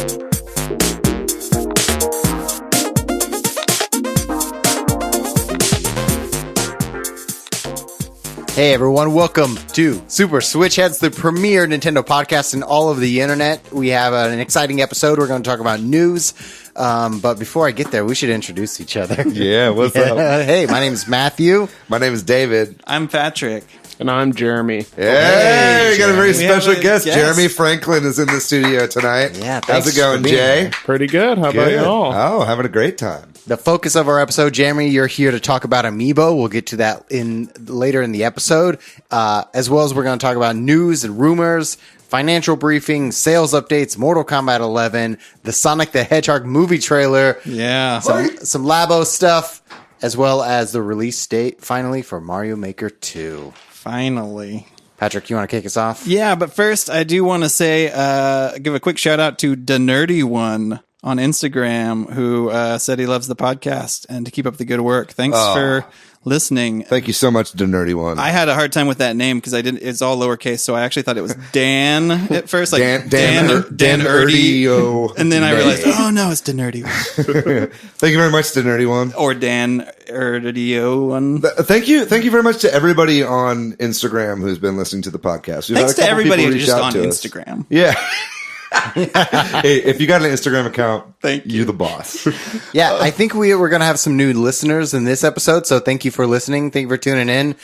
Hey everyone, welcome to Super Switch Heads, the premier Nintendo podcast in all of the internet. We have an exciting episode. We're going to talk about news. But before I get there, we should introduce each other. Yeah, what's up? Hey, my name is Matthew. My name is David. I'm Patrick. And I'm Jeremy. Hey, we got a very special guest. guest. Jeremy Franklin is in the studio tonight. Yeah, how's it going, Jay? Pretty good. How about Good. y'all? Oh, having a great time. The focus of our episode, Jeremy, you're here to talk about Amiibo. We'll get to that later in the episode, as well as we're going to talk about news and rumors, financial briefing, sales updates, Mortal Kombat 11, the Sonic the Hedgehog movie trailer, Yeah. some Labo stuff, as well as the release date, finally, for Mario Maker 2. Finally. Patrick, you want to kick us off? Yeah, but first I do want to say, give a quick shout out to the Nerdy One on Instagram who said he loves the podcast and to keep up the good work. Thanks for listening. Thank you so much, the nerdy one. I had a hard time with that name because it's all lowercase, so I actually thought it was Dan at first, like Dan Erdio. and then I realized, oh no, it's the Nerdy One. Thank you very much, the nerdy one. Or Dan Erdio One. Thank you very much to everybody on Instagram who's been listening to the podcast. We've Thanks had a to couple everybody people who's reach just out on to us. Instagram. Yeah. Hey, if you got an Instagram account, Thank you. you're the boss. Yeah, I think we're going to have some new listeners in this episode, so thank you for listening. Thank you for tuning in.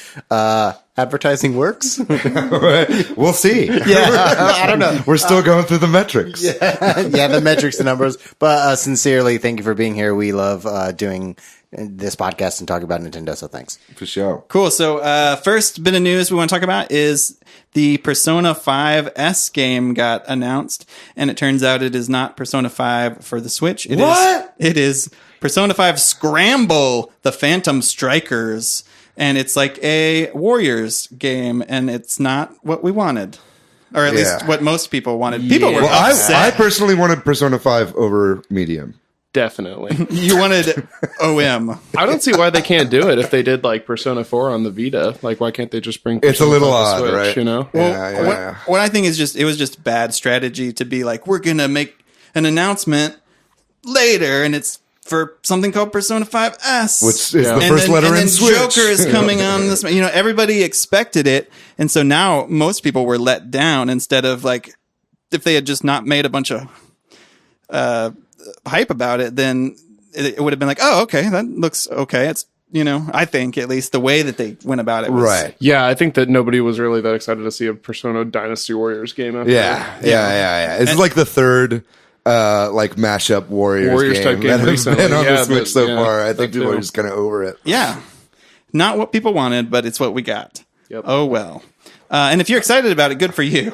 Advertising works? We'll see. Yeah, I don't know. We're still going through the metrics. Yeah, the metrics and numbers. But sincerely, thank you for being here. We love doing this podcast and talking about Nintendo, so thanks. For sure. Cool. So first bit of news we want to talk about is the Persona 5S game got announced, and it turns out it is not Persona 5 for the Switch. It is Persona 5 Scramble, the Phantom Strikers, and it's like a Warriors game, and it's not what we wanted. Or at least what most people wanted. People were upset. I personally wanted Persona 5 over Medium. Definitely. You wanted OM. I don't see why they can't do it if they did like Persona 4 on the Vita. Like, why can't they just bring Persona It's a little 5 to odd, Switch, right? You know? Yeah. What I think is it was just bad strategy to be like, we're going to make an announcement later, and it's for something called Persona 5S. Which is the first letter in Switch. Joker is coming on this. You know, everybody expected it. And so now most people were let down instead of like, if they had just not made a bunch of hype about it, then it would have been like, oh, okay, that looks okay. It's, you know, I think at least the way that they went about it was Right. Yeah, I think that nobody was really that excited to see a Persona Dynasty Warriors game after. Yeah. It's like the third like mashup Warriors type game that has recently. been on Yeah, the Switch but, so yeah, far. I think that people too. are just kind of over it. Yeah. Not what people wanted, but it's what we got. Yep. Oh, well. And if you're excited about it, good for you.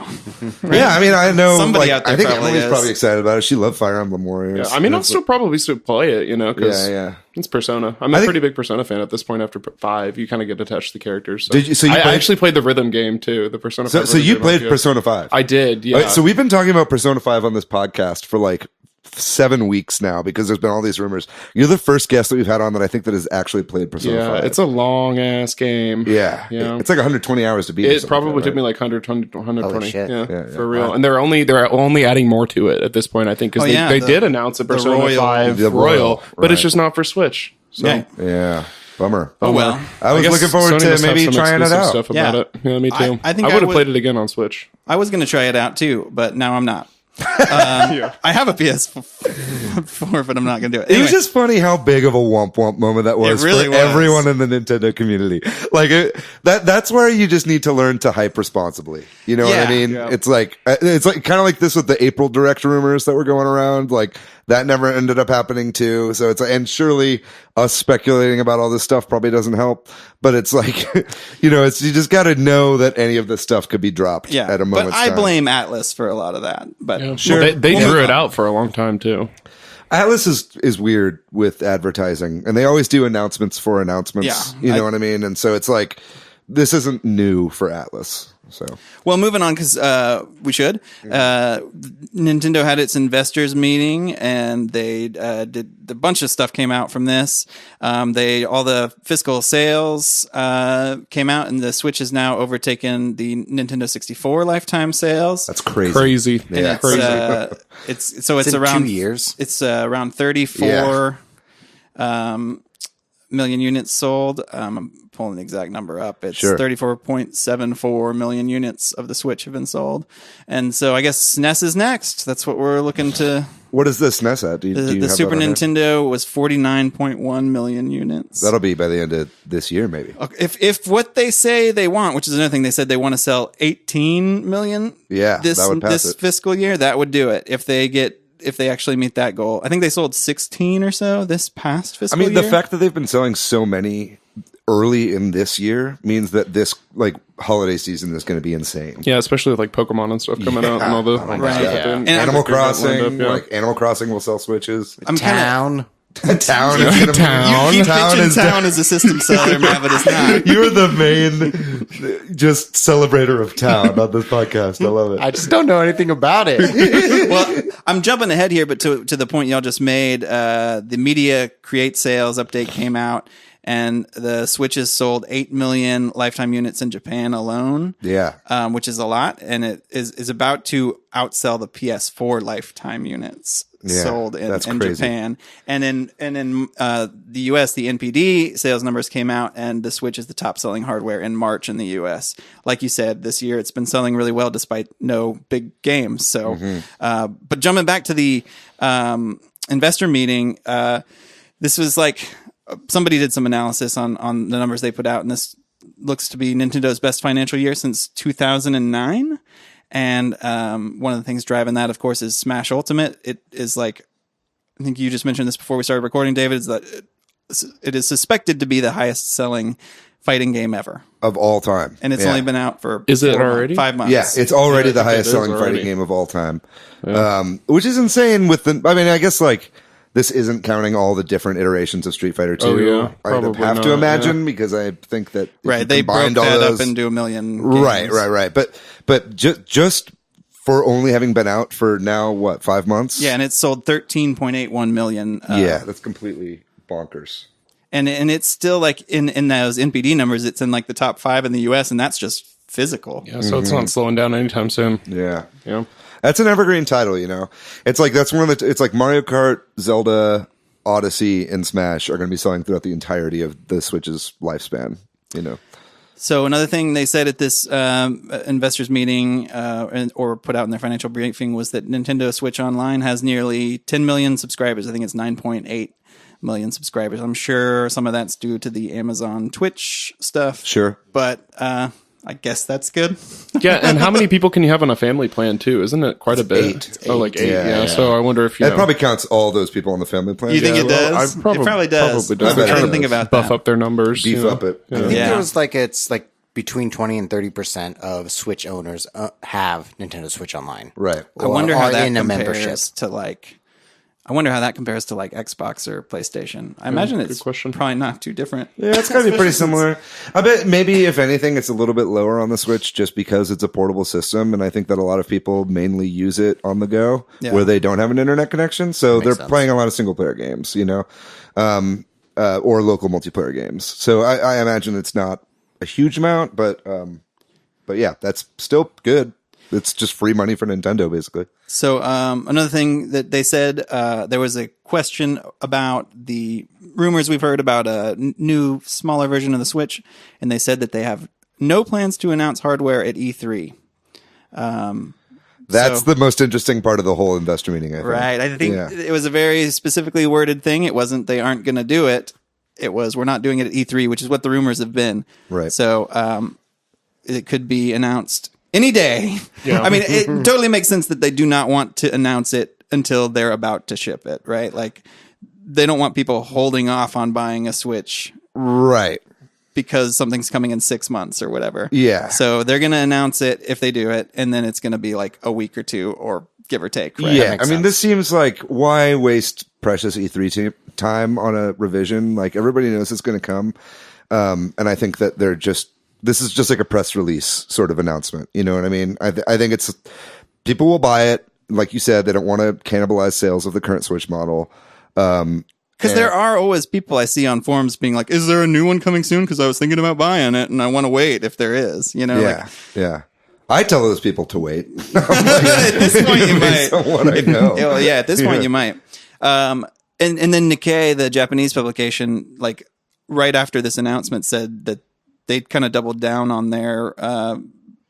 Yeah, I mean, I know. Somebody out there I think probably Emily's is. probably excited about it. She loved Fire Emblem Warriors. Yeah, I mean, I'll still probably still play it, you know, because Yeah. it's Persona. I'm a pretty big Persona fan at this point after 5. You kind of get attached to the characters. So. Did you- so you I played- actually played the rhythm game, too, the Persona 5 So rhythm you game played on PS. Persona 5. I did, yeah. Right, so we've been talking about Persona 5 on this podcast for like 7 weeks now because there's been all these rumors. You're the first guest that we've had on that I think that has actually played Persona 5. It's a long ass game. Yeah. Yeah. It's like 120 hours to beat. It probably took me like 120. Holy shit. Yeah, for real. And they're only adding more to it at this point, I think, because they did announce a Persona Royal. 5 The Royal, but right. it's just not for Switch. So. Yeah. Yeah. Bummer. Oh, well. I was guess looking forward Sony to must have maybe some trying it exclusive out. Stuff about Yeah. it. Yeah, me too. I think I I would have would- played it again on Switch. I was going to try it out too, but now I'm not. I have a PS4, but I'm not going to do it. It Anyway, was just funny how big of a womp womp moment that was really for was. everyone in the Nintendo community. Like that's where you just need to learn to hype responsibly. You know what I Yeah. mean? Yeah. It's like kind of like this with the April Direct rumors that were going around. Like that never ended up happening too. So it's and surely us speculating about all this stuff probably doesn't help. But it's like you just got to know that any of this stuff could be dropped yeah, at a but moment's I time. blame Atlas for a lot of that. But Yeah. Sure. Well, they We'll drew move it on. out for a long time, too. Atlas is weird with advertising, and they always do announcements for announcements. Yeah. You know what I mean? And so it's like, this isn't new for Atlas. So, well, moving on because we should. Nintendo had its investors meeting, and they did a bunch of stuff came out from this. All the fiscal sales came out, and the Switch has now overtaken the Nintendo 64 lifetime sales. that's crazy. Crazy. Yeah. It's in around 2 years. It's around 34 million units sold. I'm pulling the exact number up. It's Sure. 34.74 million units of the Switch have been sold. And so I guess SNES is next. That's what we're looking to. What is the SNES at? Do you The have Super that on there? Nintendo was 49.1 million units. That'll be by the end of this year, maybe. If what they say they want, which is another thing, they said they want to sell 18 million Yeah, this that would pass this it. fiscal year, that would do it. If they actually meet that goal. I think they sold 16 or so this past fiscal year. The fact that they've been selling so many early in this year means that this holiday season is going to be insane. Yeah, especially with Pokemon and stuff coming out and all the God. yeah. And Animal They've got lined Crossing, up, yeah. Animal Crossing will sell Switches. I'm Town. Town is going to Town. You Town pitching is Town as a system seller, Matt, but it's not. You're the main just celebrator of Town on this podcast. I love it. I just don't know anything about it. Well, I'm jumping ahead here, but to the point y'all just made, the Media Create Sales update came out, and the Switches sold 8 million lifetime units in Japan alone. Yeah. Which is a lot, and it is about to outsell the PS4 lifetime units sold in crazy. Japan. And in the US, the NPD sales numbers came out, and the Switch is the top selling hardware in March in the US. Like you said, this year it's been selling really well despite no big games. So, but jumping back to the investor meeting, this was somebody did some analysis on the numbers they put out, and this looks to be Nintendo's best financial year since 2009. And one of the things driving that, of course, is Smash Ultimate. It is I think you just mentioned this before we started recording, David, is that it is suspected to be the highest selling fighting game ever. Of all time. And it's only been out for Is it already? 5 months. Yeah, it's already the okay, highest it is selling already. fighting game of all time. Which is insane I guess this isn't counting all the different iterations of Street Fighter 2. Oh, yeah. I Probably have to not, imagine because I think that if Right, you they broke combined all that those, up into a million games. Right. But just for only having been out for now, 5 months? Yeah, and it sold 13.81 million. Yeah, that's completely bonkers. And it's still in those NPD numbers, it's in the top 5 in the US, and that's just physical. Yeah, so it's not slowing down anytime soon. Yeah. Yeah. That's an evergreen title, It's that's one of it's Mario Kart, Zelda, Odyssey, and Smash are going to be selling throughout the entirety of the Switch's lifespan, So another thing they said at this investors meeting or put out in their financial briefing was that Nintendo Switch Online has nearly 10 million subscribers. I think it's 9.8 million subscribers. I'm sure some of that's due to the Amazon Twitch stuff. Sure. But I guess that's good. Yeah, and how many people can you have on a family plan too? Isn't it quite a bit? 8. Oh, 8. Yeah. Yeah. So I wonder if That probably counts all those people on the family plan. You think it does? I probably- it probably does. probably does. I I bet didn't it think does. about buff that. up their numbers. Beef up it. I think Yeah. there was it's between 20 and 30% of Switch owners have Nintendo Switch Online. Right. I wonder how are that in a compares membership. to I wonder how that compares to Xbox or PlayStation. I imagine it's question. probably not too different. Yeah, it's got to be pretty similar. I bet maybe, if anything, it's a little bit lower on the Switch just because it's a portable system. And I think that a lot of people mainly use it on the go where they don't have an internet connection. So they're sense. playing a lot of single player games, or local multiplayer games. So I imagine it's not a huge amount, but yeah, that's still good. It's just free money for Nintendo, basically. So another thing that they said, there was a question about the rumors we've heard about a new, smaller version of the Switch, and they said that they have no plans to announce hardware at E3. That's the most interesting part of the whole investor meeting, I think. Right. I think it was a very specifically worded thing. It wasn't they aren't going to do it. It was we're not doing it at E3, which is what the rumors have been. Right. So it could be announced any day. Yeah. I mean, it totally makes sense that they do not want to announce it until they're about to ship it, right? They don't want people holding off on buying a Switch Right. because something's coming in 6 months or whatever. Yeah. So they're going to announce it if they do it, and then it's going to be a week or two, or give or take. Right? Yeah. I mean, this seems why waste precious E3 time on a revision? Everybody knows it's going to come. And I think that they're just this is just like a press release sort of announcement. You know what I mean? I think it's people will buy it. Like you said, they don't want to cannibalize sales of the current Switch model. Because there are always people I see on forums being like, "Is there a new one coming soon?" Because I was thinking about buying it, and I want to wait if there is. You know, yeah. I tell those people to wait. At this point, you might. Someone I know. Well, yeah, at this point, you might. And then Nikkei, the Japanese publication, like right after this announcement, said that they kind of doubled down on their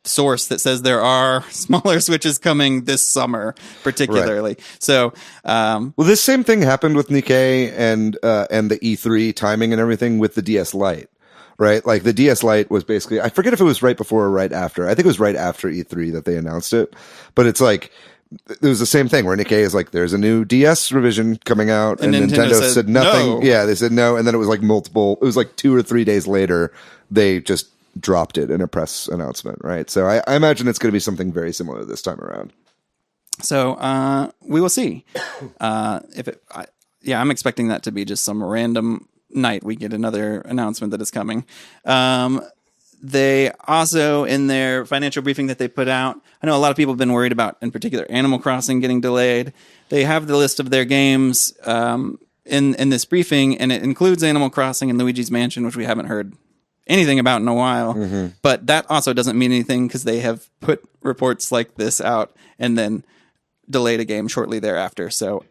source that says there are smaller Switches coming this summer, particularly. Right. So, well, this same thing happened with Nikkei and the E3 timing and everything with the DS Lite. Right? Like the DS Lite was basically, I forget if it was right before or right after. I think it was right after E3 that they announced it. But it's like, it was the same thing where Nikkei is like, there's a new DS revision coming out. And Nintendo said nothing. No. Yeah, they said no. And then it was like it was like 2 or 3 days later, they just dropped it in a press announcement. Right? So I imagine it's going to be something very similar this time around. So we will see. I'm expecting that to be just some random night we get another announcement that is coming. They also, in their financial briefing that they put out, I know a lot of people have been worried about, in particular, Animal Crossing getting delayed. They have the list of their games in this briefing, and it includes Animal Crossing and Luigi's Mansion, which we haven't heard anything about in a while. Mm-hmm. But that also doesn't mean anything because they have put reports like this out and then delayed a game shortly thereafter. So,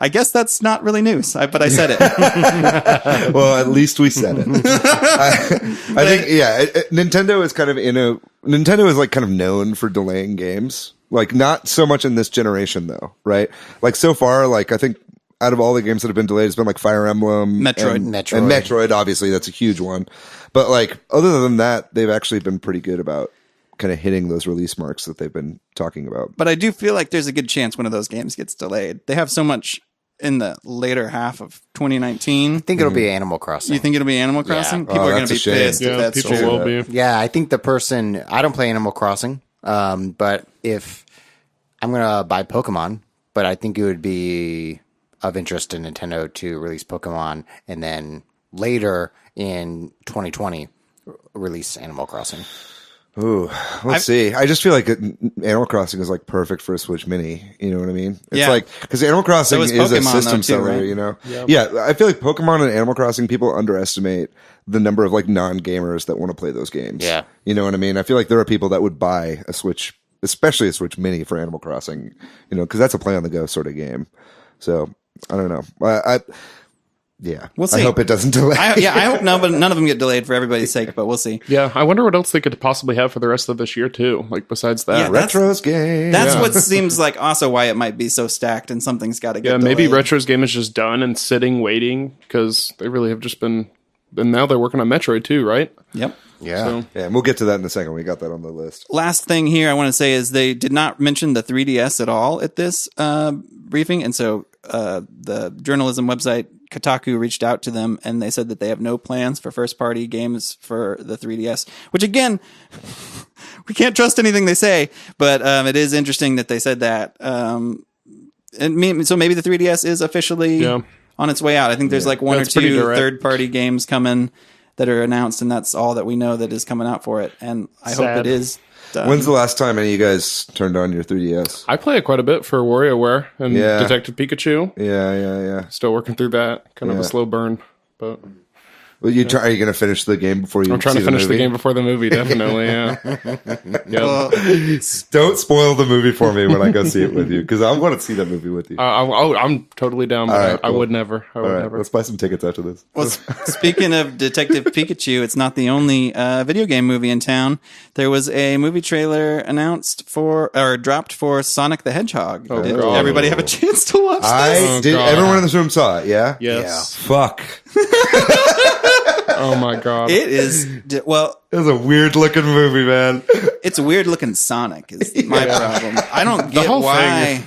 I guess that's not really news, but I said it. Well, at least we said it. I think, Nintendo is Nintendo is like kind of known for delaying games. Like not so much in this generation though, right? Like so far, like I think out of all the games that have been delayed, it's been like Fire Emblem, Metroid. And Metroid, obviously that's a huge one. But like other than that, they've actually been pretty good about kind of hitting those release marks that they've been talking about. But I do feel like there's a good chance one of those games gets delayed. They have so much in the later half of 2019. I think it'll be Animal Crossing. You think it'll be Animal Crossing? Yeah. People are going to be pissed. Yeah, if that's people true. will be. Yeah, I think I don't play Animal Crossing, but if I'm going to buy Pokemon, but I think it would be of interest to Nintendo to release Pokemon and then later in 2020 release Animal Crossing. Ooh, let's see. I just feel like Animal Crossing is like perfect for a Switch Mini. You know what I mean? It's like, because Animal Crossing is a system seller, right? You know? Yep. Yeah, I feel like Pokemon and Animal Crossing, people underestimate the number of like non-gamers that want to play those games. Yeah. You know what I mean? I feel like there are people that would buy a Switch, especially a Switch Mini for Animal Crossing, you know, because that's a play on the go sort of game. So, I don't know. Yeah, we'll see. I hope it doesn't delay. I hope none of them get delayed for everybody's sake, but we'll see. Yeah, I wonder what else they could possibly have for the rest of this year too. Like besides that, Retro's game. That's what seems like also why it might be so stacked, and something's got to get. Yeah, maybe delayed. Retro's game is just done and sitting, waiting because they really have just been. And now they're working on Metroid too, right? Yep. Yeah. So. Yeah, and we'll get to that in a second. We got that on the list. Last thing here I want to say is they did not mention the 3DS at all at this briefing, and so the journalism website Kotaku reached out to them and they said that they have no plans for first party games for the 3DS, which again, we can't trust anything they say, but it is interesting that they said that. So maybe the 3DS is officially on its way out. I think there's like one or two third party games coming that are announced, and that's all that we know that is coming out for it. And I hope it is done. When's the last time any of you guys turned on your 3DS? I play it quite a bit for WarioWare and Detective Pikachu. Yeah. Still working through that. Kind of a slow burn, but... Well, are you going to finish the game before you? I'm trying to finish the game before the movie. Definitely, yeah. Don't spoil the movie for me when I go see it with you, because I want to see that movie with you. I'm totally down. But right, I would never. I would never. Let's buy some tickets after this. Well, speaking of Detective Pikachu, it's not the only video game movie in town. There was a movie trailer dropped for Sonic the Hedgehog. Did everybody have a chance to watch this? I did. Everyone in this room saw it. Yeah. Yes. Yeah. Fuck. Oh my god! It is it was a weird looking movie, man. It's a weird looking Sonic is my problem. I don't get why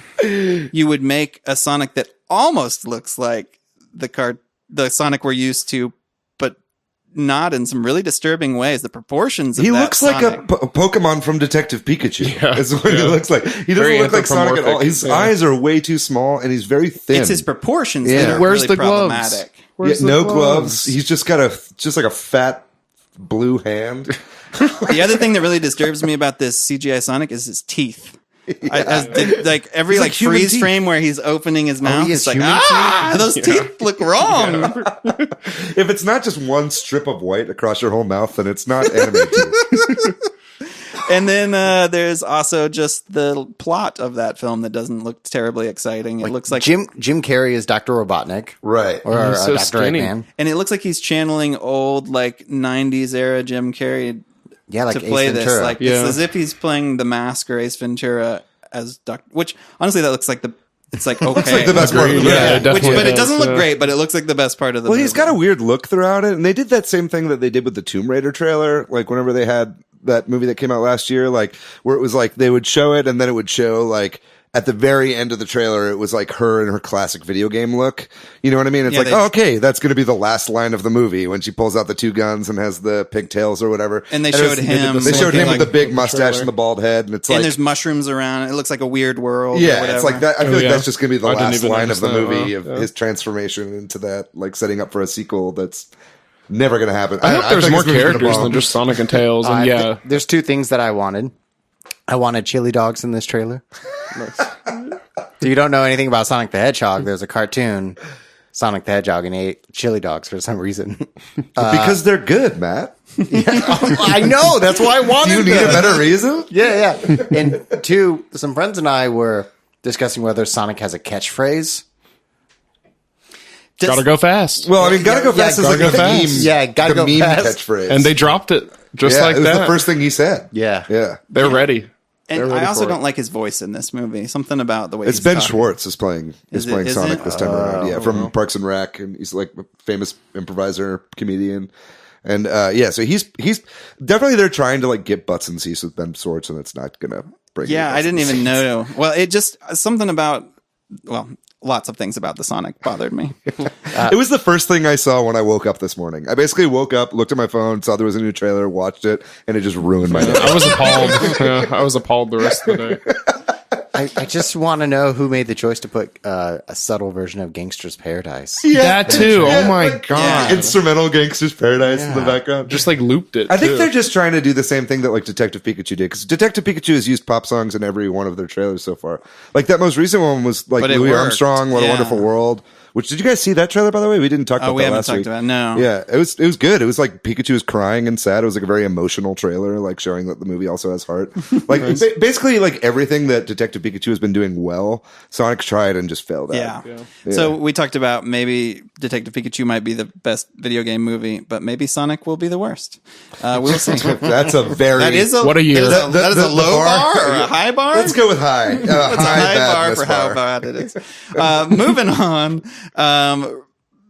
you would make a Sonic that almost looks like the Sonic we're used to, but not in some really disturbing ways. The proportions of he that looks Sonic. like a Pokemon from Detective Pikachu. Yeah. That's what he looks like. He doesn't look like Sonic at all. His eyes are way too small, and he's very thin. It's his proportions that are Where's really the problematic. Gloves? No gloves. He's just got like a fat blue hand. The other thing that really disturbs me about this CGI Sonic is his teeth. Like every like human freeze teeth. frame where he's opening his mouth, he it's has like human those teeth look wrong. If it's not just one strip of white across your whole mouth, then it's not anime teeth. And then there's also just the plot of that film that doesn't look terribly exciting. It looks like Jim Carrey is Dr. Robotnik. Right. Or He's so Dr. skinny. Eggman. and it looks like he's channeling old like 90s era Jim Carrey Yeah, like to Ace play this. Ventura. Like Yeah. it's as if he's playing The Mask or Ace Ventura as Doctor. Which honestly, that looks like it's like okay, Looks like the best part of the movie. Yeah, Which, definitely but it does, doesn't look yeah. great. But it looks like the best part of the. Well, movie. he's got a weird look throughout it, and they did that same thing that they did with the Tomb Raider trailer. Like whenever they had that movie that came out last year, like where it was like they would show it, and then it would show like at the very end of the trailer, it was like her in her classic video game look. You know what I mean? It's Yeah, like, oh, okay, that's going to be the last line of the movie when she pulls out the two guns and has the pigtails or whatever. And they it showed was- him They showed him looking with the like big mustache and the bald head, and it's and like, there's mushrooms around. It looks like a weird world. or yeah, whatever. it's like that. I feel Oh, like yeah. that's just going to be the I didn't last even line of the notice that. movie Wow. of Yeah. his transformation into that, like setting up for a sequel that's never going to happen. I hope there's think more this movie's gonna characters bomb. than just Sonic and Tails. And yeah, There's two things that I wanted. I wanted chili dogs in this trailer. So you don't know anything about Sonic the Hedgehog. There's a cartoon, Sonic the Hedgehog, and he ate chili dogs for some reason. Because they're good, Matt. I know. That's why I wanted Do you need a them. better reason? Yeah, yeah. And two, some friends and I were discussing whether Sonic has a catchphrase. gotta go fast. Well, I mean, gotta go Yeah, fast is gotta like go the meme. fast. Yeah, gotta the go meme fast. catchphrase. And they dropped it just yeah, like it was that. the first thing he said. Yeah. Yeah. They're ready. And ready I also for it. don't like his voice in this movie. Something about the way It's he's Ben talking. Schwartz is playing Is playing it- is Sonic it? this time around. Yeah, from Parks and Rec, and he's like a famous improviser, comedian. And yeah, so he's definitely they're trying to like get butts and seats with Ben Schwartz, and it's not gonna bring. Yeah, any I didn't butts and even seats. know. Well, it just something about lots of things about the Sonic bothered me. It was the first thing I saw when I woke up this morning. I basically woke up, looked at my phone, saw there was a new trailer, watched it, and it just ruined my day. I was appalled. Yeah, I was appalled the rest of the day. I just want to know who made the choice to put a subtle version of Gangster's Paradise. That too. Yeah, Oh my like, god. Instrumental Gangster's Paradise in the background. Just like looped it. I think too. they're just trying to do the same thing that like Detective Pikachu did, because Detective Pikachu has used pop songs in every one of their trailers so far. Like that most recent one was like But it Louis worked. Armstrong, What a Yeah. Wonderful World. Which did you guys see that trailer by the way? We didn't talk about we that haven't last talked week. about it, no. Yeah, it was good. It was like Pikachu was crying and sad. It was like a very emotional trailer, like showing that the movie also has heart. Like basically like everything that Detective Pikachu has been doing well, Sonic tried and just failed at. Yeah. So we talked about maybe Detective Pikachu might be the best video game movie, but maybe Sonic will be the worst. We'll see. That's a very That is a What a year. That is a low bar or a high bar. Let's go with high. That's a high bar badness for how bad it is. Moving on.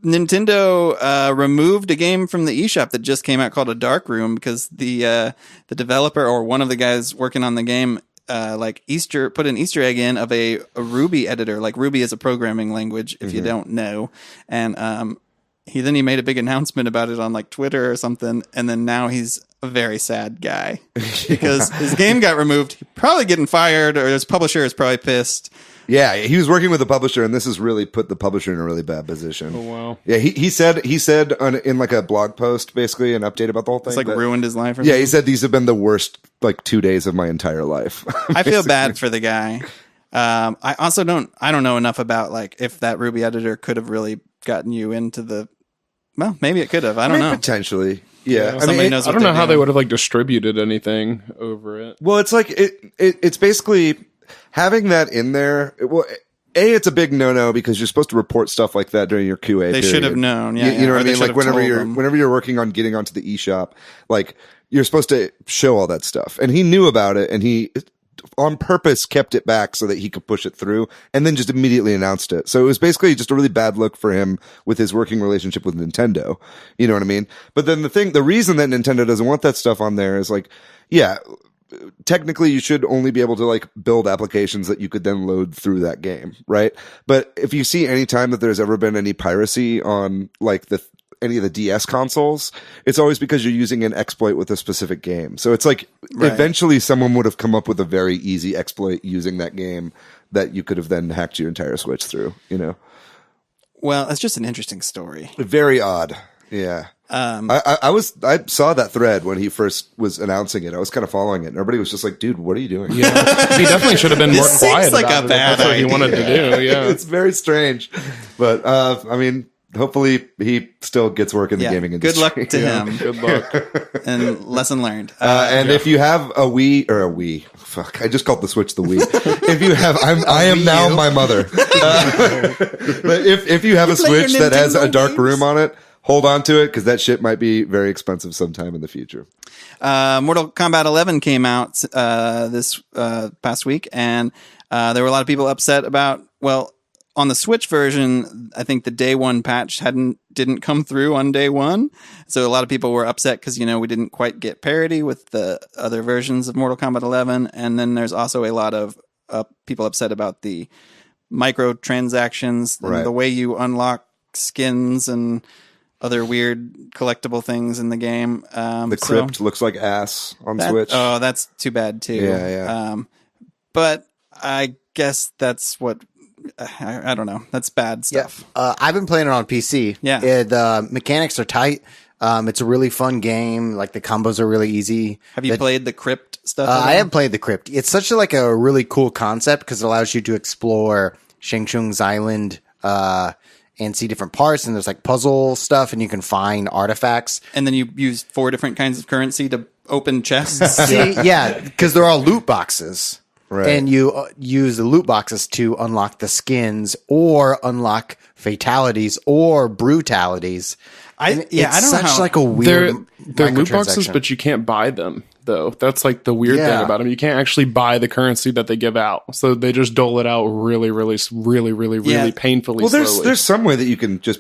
Nintendo removed a game from the eShop that just came out called A Dark Room because the developer or one of the guys working on the game put an Easter egg in of a Ruby editor. Like Ruby is a programming language if you don't know, and he made a big announcement about it on like Twitter or something, and then now he's a very sad guy because his game got removed. He's probably getting fired, or his publisher is probably pissed. Yeah, he was working with the publisher, and this has really put the publisher in a really bad position. Oh wow. Yeah, he said in like a blog post, basically an update about the whole thing. It's like that- ruined his life. Or Yeah, something. he said these have been the worst like 2 days of my entire life. I feel bad for the guy. I also don't know enough about like if that Ruby editor could have really gotten you into the. Well, maybe it could have. I don't know. Potentially. Yeah, Somebody knows. I what don't know they're how they doing. would have like distributed anything over it. Well, it's like it's basically having that in there. It's a big no-no because you're supposed to report stuff like that during your QA. They should have known. Yeah, you know or what I they mean. should Like have whenever told them. you're working on getting onto the eShop, like you're supposed to show all that stuff. And he knew about it, and he on purpose kept it back so that he could push it through, and then just immediately announced it. So it was basically just a really bad look for him with his working relationship with Nintendo. You know what I mean? But then the reason that Nintendo doesn't want that stuff on there is like, yeah, technically you should only be able to like build applications that you could then load through that game, right? But if you see any time that there's ever been any piracy on like any of the DS consoles, it's always because you're using an exploit with a specific game. So it's like eventually someone would have come up with a very easy exploit using that game that you could have then hacked your entire Switch through, you know? Well, it's just an interesting story. Very odd. Yeah. I saw that thread when he first was announcing it. I was kind of following it, and everybody was just like, "Dude, what are you doing?" Yeah, he definitely should have been more This quiet. seems like about a it. bad That's what he wanted to do. Yeah, It's very strange, but I mean, hopefully he still gets work in the gaming industry. Good luck to him. good luck. And lesson learned. And if you have a Wii, fuck, I just called the Switch the Wii. If you have, I am now my mother. But if you have a play your Switch that has a Nintendo dark games? room on it, hold on to it because that shit might be very expensive sometime in the future. Mortal Kombat 11 came out this past week, and there were a lot of people upset about, well, on the Switch version, I think the day one patch didn't come through on day one. So a lot of people were upset because, we didn't quite get parity with the other versions of Mortal Kombat 11. And then there's also a lot of people upset about the microtransactions, Right. the way you unlock skins and other weird collectible things in the game. The crypt looks like ass on Switch. Oh, that's too bad too. Yeah. But I guess that's what I don't know. That's bad stuff. I've been playing it on PC. Yeah. The mechanics are tight. It's a really fun game. Like the combos are really easy. Have you played the crypt stuff? at all? I have played the crypt. It's such a really cool concept because it allows you to explore Shang Tsung's island and see different parts. And there's like puzzle stuff, and you can find artifacts. And then you use 4 different kinds of currency to open chests. See, because they're all loot boxes. Right. And you use the loot boxes to unlock the skins or unlock fatalities or brutalities. I don't know such how like a weird. They're loot boxes, microtransaction. but you can't buy them though. That's like the weird Yeah. thing about them. You can't actually buy the currency that they give out, so they just dole it out really painfully. Well, slowly. there's some way that you can just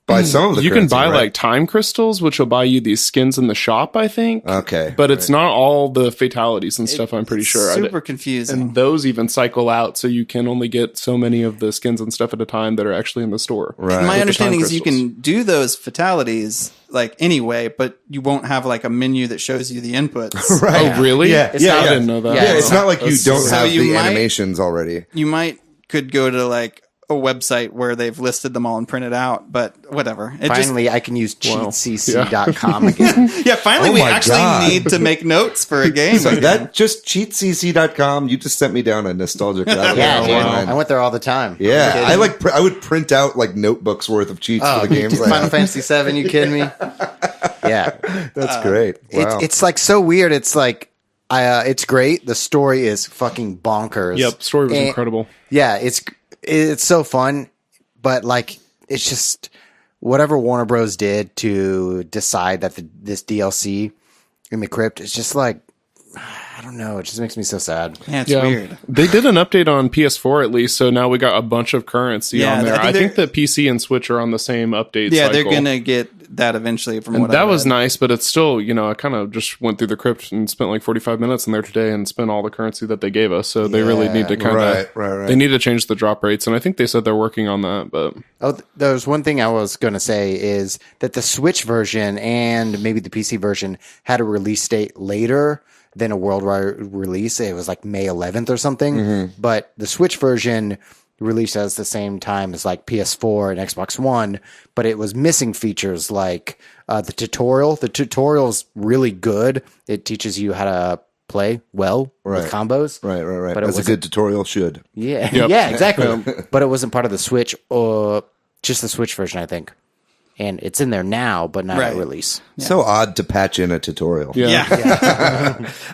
buy some of the You can currency, buy right? like time crystals, which will buy you these skins in the shop, I think. Okay. But it's not all the fatalities and stuff, I'm pretty sure. Super confusing. And those even cycle out, so you can only get so many of the skins and stuff at a time that are actually in the store. Right. My With the understanding time is you crystals. can do those fatalities like anyway, but you won't have like a menu that shows you the inputs. Right. Oh, really? Yeah. It's yeah, not- I didn't know that. Yeah, Yeah, it's not like you That's- don't So have you the might- animations already. You could go to like a website where they've listed them all and printed out, but whatever. It Finally, I can use Wow. cheatcc.com again. finally Oh we my actually God. need to make notes for a game. So again. that just cheatcc.com, you just sent me down a nostalgic rabbit Yeah, hole. dude. man. I went there all the time. Yeah, You I kidding? I would print out like notebooks worth of cheats Oh, for the games. I Final have. Fantasy VII. You kidding me? Yeah, That's great. Wow. it's like so weird. It's like it's great. The story is fucking bonkers. Yep, story was And- incredible. Yeah, it's so fun, but like it's just whatever Warner Bros. Did to decide that this DLC in the crypt is just like I don't know. It just makes me so sad. Yeah, it's weird. They did an update on PS4 at least, so now we got a bunch of currency Yeah, on there. I I think think the PC and Switch are on the same update Yeah, cycle. they're gonna get that eventually. From what That I was read. nice, but it's still, I kind of just went through the crypt and spent like 45 minutes in there today and spent all the currency that they gave us. So they really need to kind of, right. they need to change the drop rates. And I think they said they're working on that, but Oh, there's one thing I was going to say is that the Switch version and maybe the PC version had a release date later than a worldwide release. It was like May 11th or something. But the Switch version released at the same time as like PS4 and Xbox One, but it was missing features like the tutorial. The tutorial's really good. It teaches you how to play well with combos. Right. But it As a wasn't- good tutorial should. Yeah, Yep. yeah, exactly. But it wasn't part of the Switch, or just the Switch version, I think. And it's in there now, but not at Right. release. So odd to patch in a tutorial. Yeah.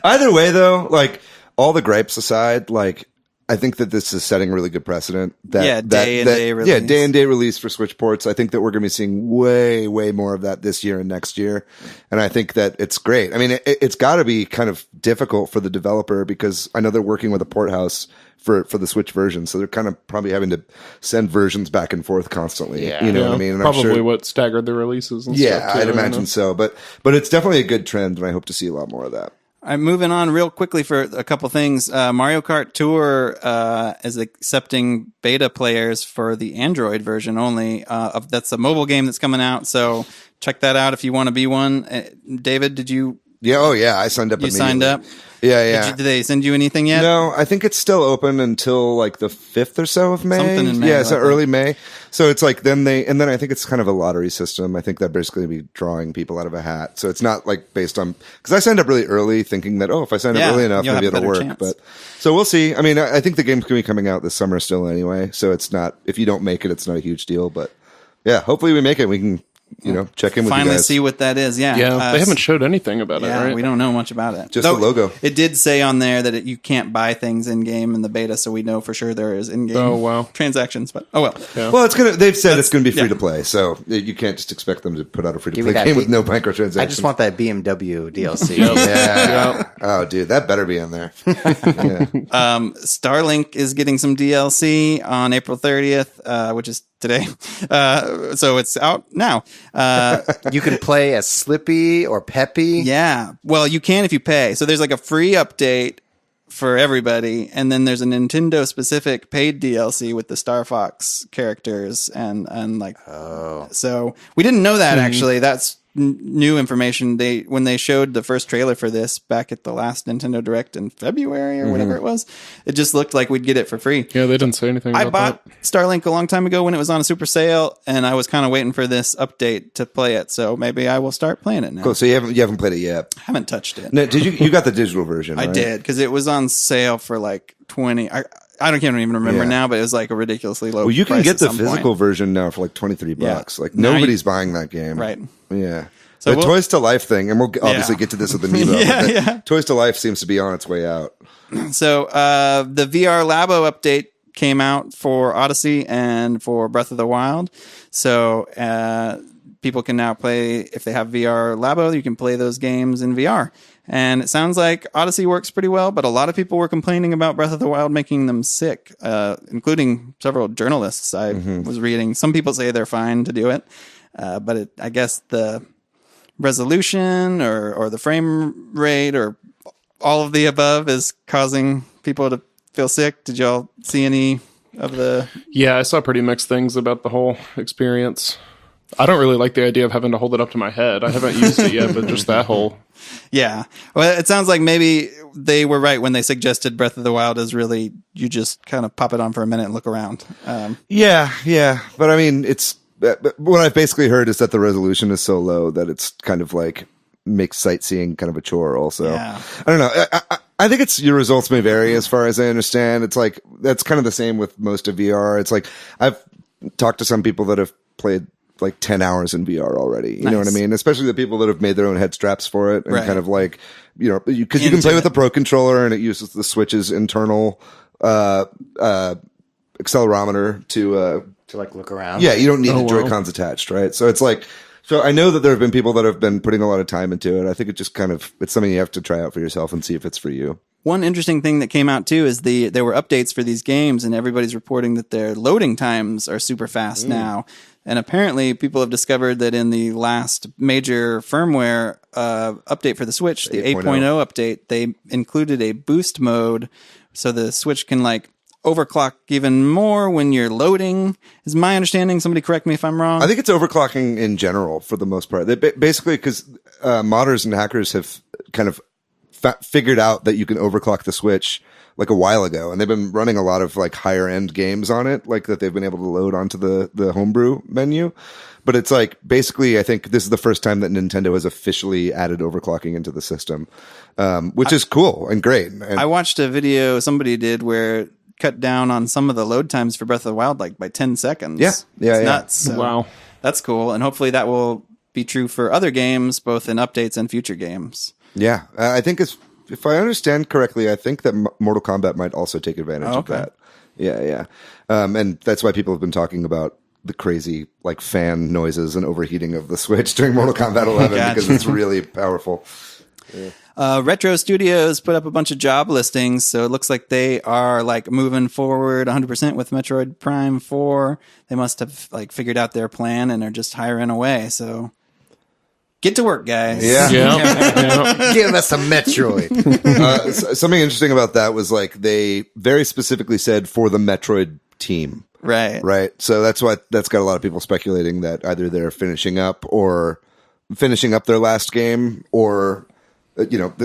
Either way, though, like all the gripes aside, like I think that this is setting a really good precedent. That day and day release. Yeah, day and day release for Switch ports. I think that we're going to be seeing way more of that this year and next year, and I think that it's great. I mean, it's got to be kind of difficult for the developer because I know they're working with a port house for the Switch version, so they're kind of probably having to send versions back and forth constantly. Yeah. You know what I mean? And I'm probably sure- what staggered the releases and Yeah, stuff. too, I'd imagine so. But it's definitely a good trend, and I hope to see a lot more of that. All right, moving on real quickly for a couple things. Mario Kart Tour is accepting beta players for the Android version only. That's a mobile game that's coming out, so check that out if you want to be one. David, did you Yeah. Oh, yeah. I signed up. You signed up? Yeah, yeah. Did they send you anything yet? No, I think it's still open until like the 5th or so of May. Something in May, Yeah, so like early May. So it's like then I think it's kind of a lottery system. I think they're basically be drawing people out of a hat. So it's not like based on, because I signed up really early thinking that, if I sign up early enough, maybe it'll work. Chance. But so we'll see. I mean, I think the game's going to be coming out this summer still anyway. So it's not, if you don't make it, it's not a huge deal. But yeah, hopefully we make it. We can, check in with you finally guys. See what that is. Yeah. They haven't showed anything about it, right? We don't know much about it. Just the logo. It did say on there that you can't buy things in game in the beta, so we know for sure there is in game transactions. But oh well. Yeah. Well, they've said it's going to be free to play, so you can't just expect them to put out a free to play game with no microtransactions. I just want that BMW DLC. Yeah. Oh, dude, that better be in there. Starlink is getting some DLC on April 30th, which is today. So it's out now. You can play as Slippy or Peppy. Yeah. Well, you can if you pay. So there's like a free update for everybody, and then there's a Nintendo specific paid DLC with the Star Fox characters and like so we didn't know that actually. That's new information. When they showed the first trailer for this back at the last Nintendo Direct in February or whatever it was, it just looked like we'd get it for free. Yeah, they didn't say anything about I bought Starlink a long time ago when it was on a super sale, and I was kind of waiting for this update to play it, so maybe I will start playing it now. Cool. So you haven't played it yet? Haven't touched it. No, did you got the digital version, right? I did, because it was on sale for like 20. I can't even remember now, but it was like a ridiculously low. Well, you can price get the at some physical point. version now for like $23. Yeah. Like nobody's buying that game, right? Yeah. So the Toys to Life thing, and we'll obviously get to this with Amiibo. Toys to Life seems to be on its way out. So the VR Labo update came out for Odyssey and for Breath of the Wild. So people can now play, if they have VR Labo, you can play those games in VR. And it sounds like Odyssey works pretty well, but a lot of people were complaining about Breath of the Wild making them sick, including several journalists I was reading. Some people say they're fine to do it, but I guess the resolution or the frame rate or all of the above is causing people to feel sick. Did y'all see any of the... Yeah, I saw pretty mixed things about the whole experience. I don't really like the idea of having to hold it up to my head. I haven't used it yet, but just that whole... Yeah. Well, it sounds like maybe they were right when they suggested Breath of the Wild is really, you just kind of pop it on for a minute and look around. Yeah. But I mean, what I've basically heard is that the resolution is so low that it's kind of like makes sightseeing kind of a chore also. Yeah. I don't know. I think your results may vary as far as I understand. It's like, that's kind of the same with most of VR. It's like, I've talked to some people that have played like 10 hours in VR already. You know what I mean? Especially the people that have made their own head straps for it and kind of like, because you can play with the Pro controller and it uses the Switch's internal accelerometer to like look around. Yeah, you don't need the Joy-Cons attached, right? So it's like, so I know that there have been people that have been putting a lot of time into it. I think it just kind of, it's something you have to try out for yourself and see if it's for you. One interesting thing that came out too is there were updates for these games, and everybody's reporting that their loading times are super fast now. And apparently people have discovered that in the last major firmware update for the Switch, the 8.0 update, they included a boost mode so the Switch can like overclock even more when you're loading, is my understanding. Somebody correct me if I'm wrong. I think it's overclocking in general for the most part. They basically, because modders and hackers have kind of figured out that you can overclock the Switch like a while ago, and they've been running a lot of like higher end games on it, like that they've been able to load onto the homebrew menu. But it's like, basically, I think this is the first time that Nintendo has officially added overclocking into the system, which is cool and great. And I watched a video somebody did where it cut down on some of the load times for Breath of the Wild, like by 10 seconds. Yeah. It's nuts. So wow. That's cool. And hopefully that will be true for other games, both in updates and future games. Yeah. I think if I understand correctly, I think that Mortal Kombat might also take advantage of that. Yeah. And that's why people have been talking about the crazy like fan noises and overheating of the Switch during Mortal Kombat 11 because it's really powerful. Yeah. Retro Studios put up a bunch of job listings, so it looks like they are like moving forward 100% with Metroid Prime 4. They must have like figured out their plan and are just hiring away. So get to work, guys. Yeah. Give us a Metroid. Something interesting about that was like they very specifically said for the Metroid team. Right. So that's got a lot of people speculating that either they're finishing up their last game, or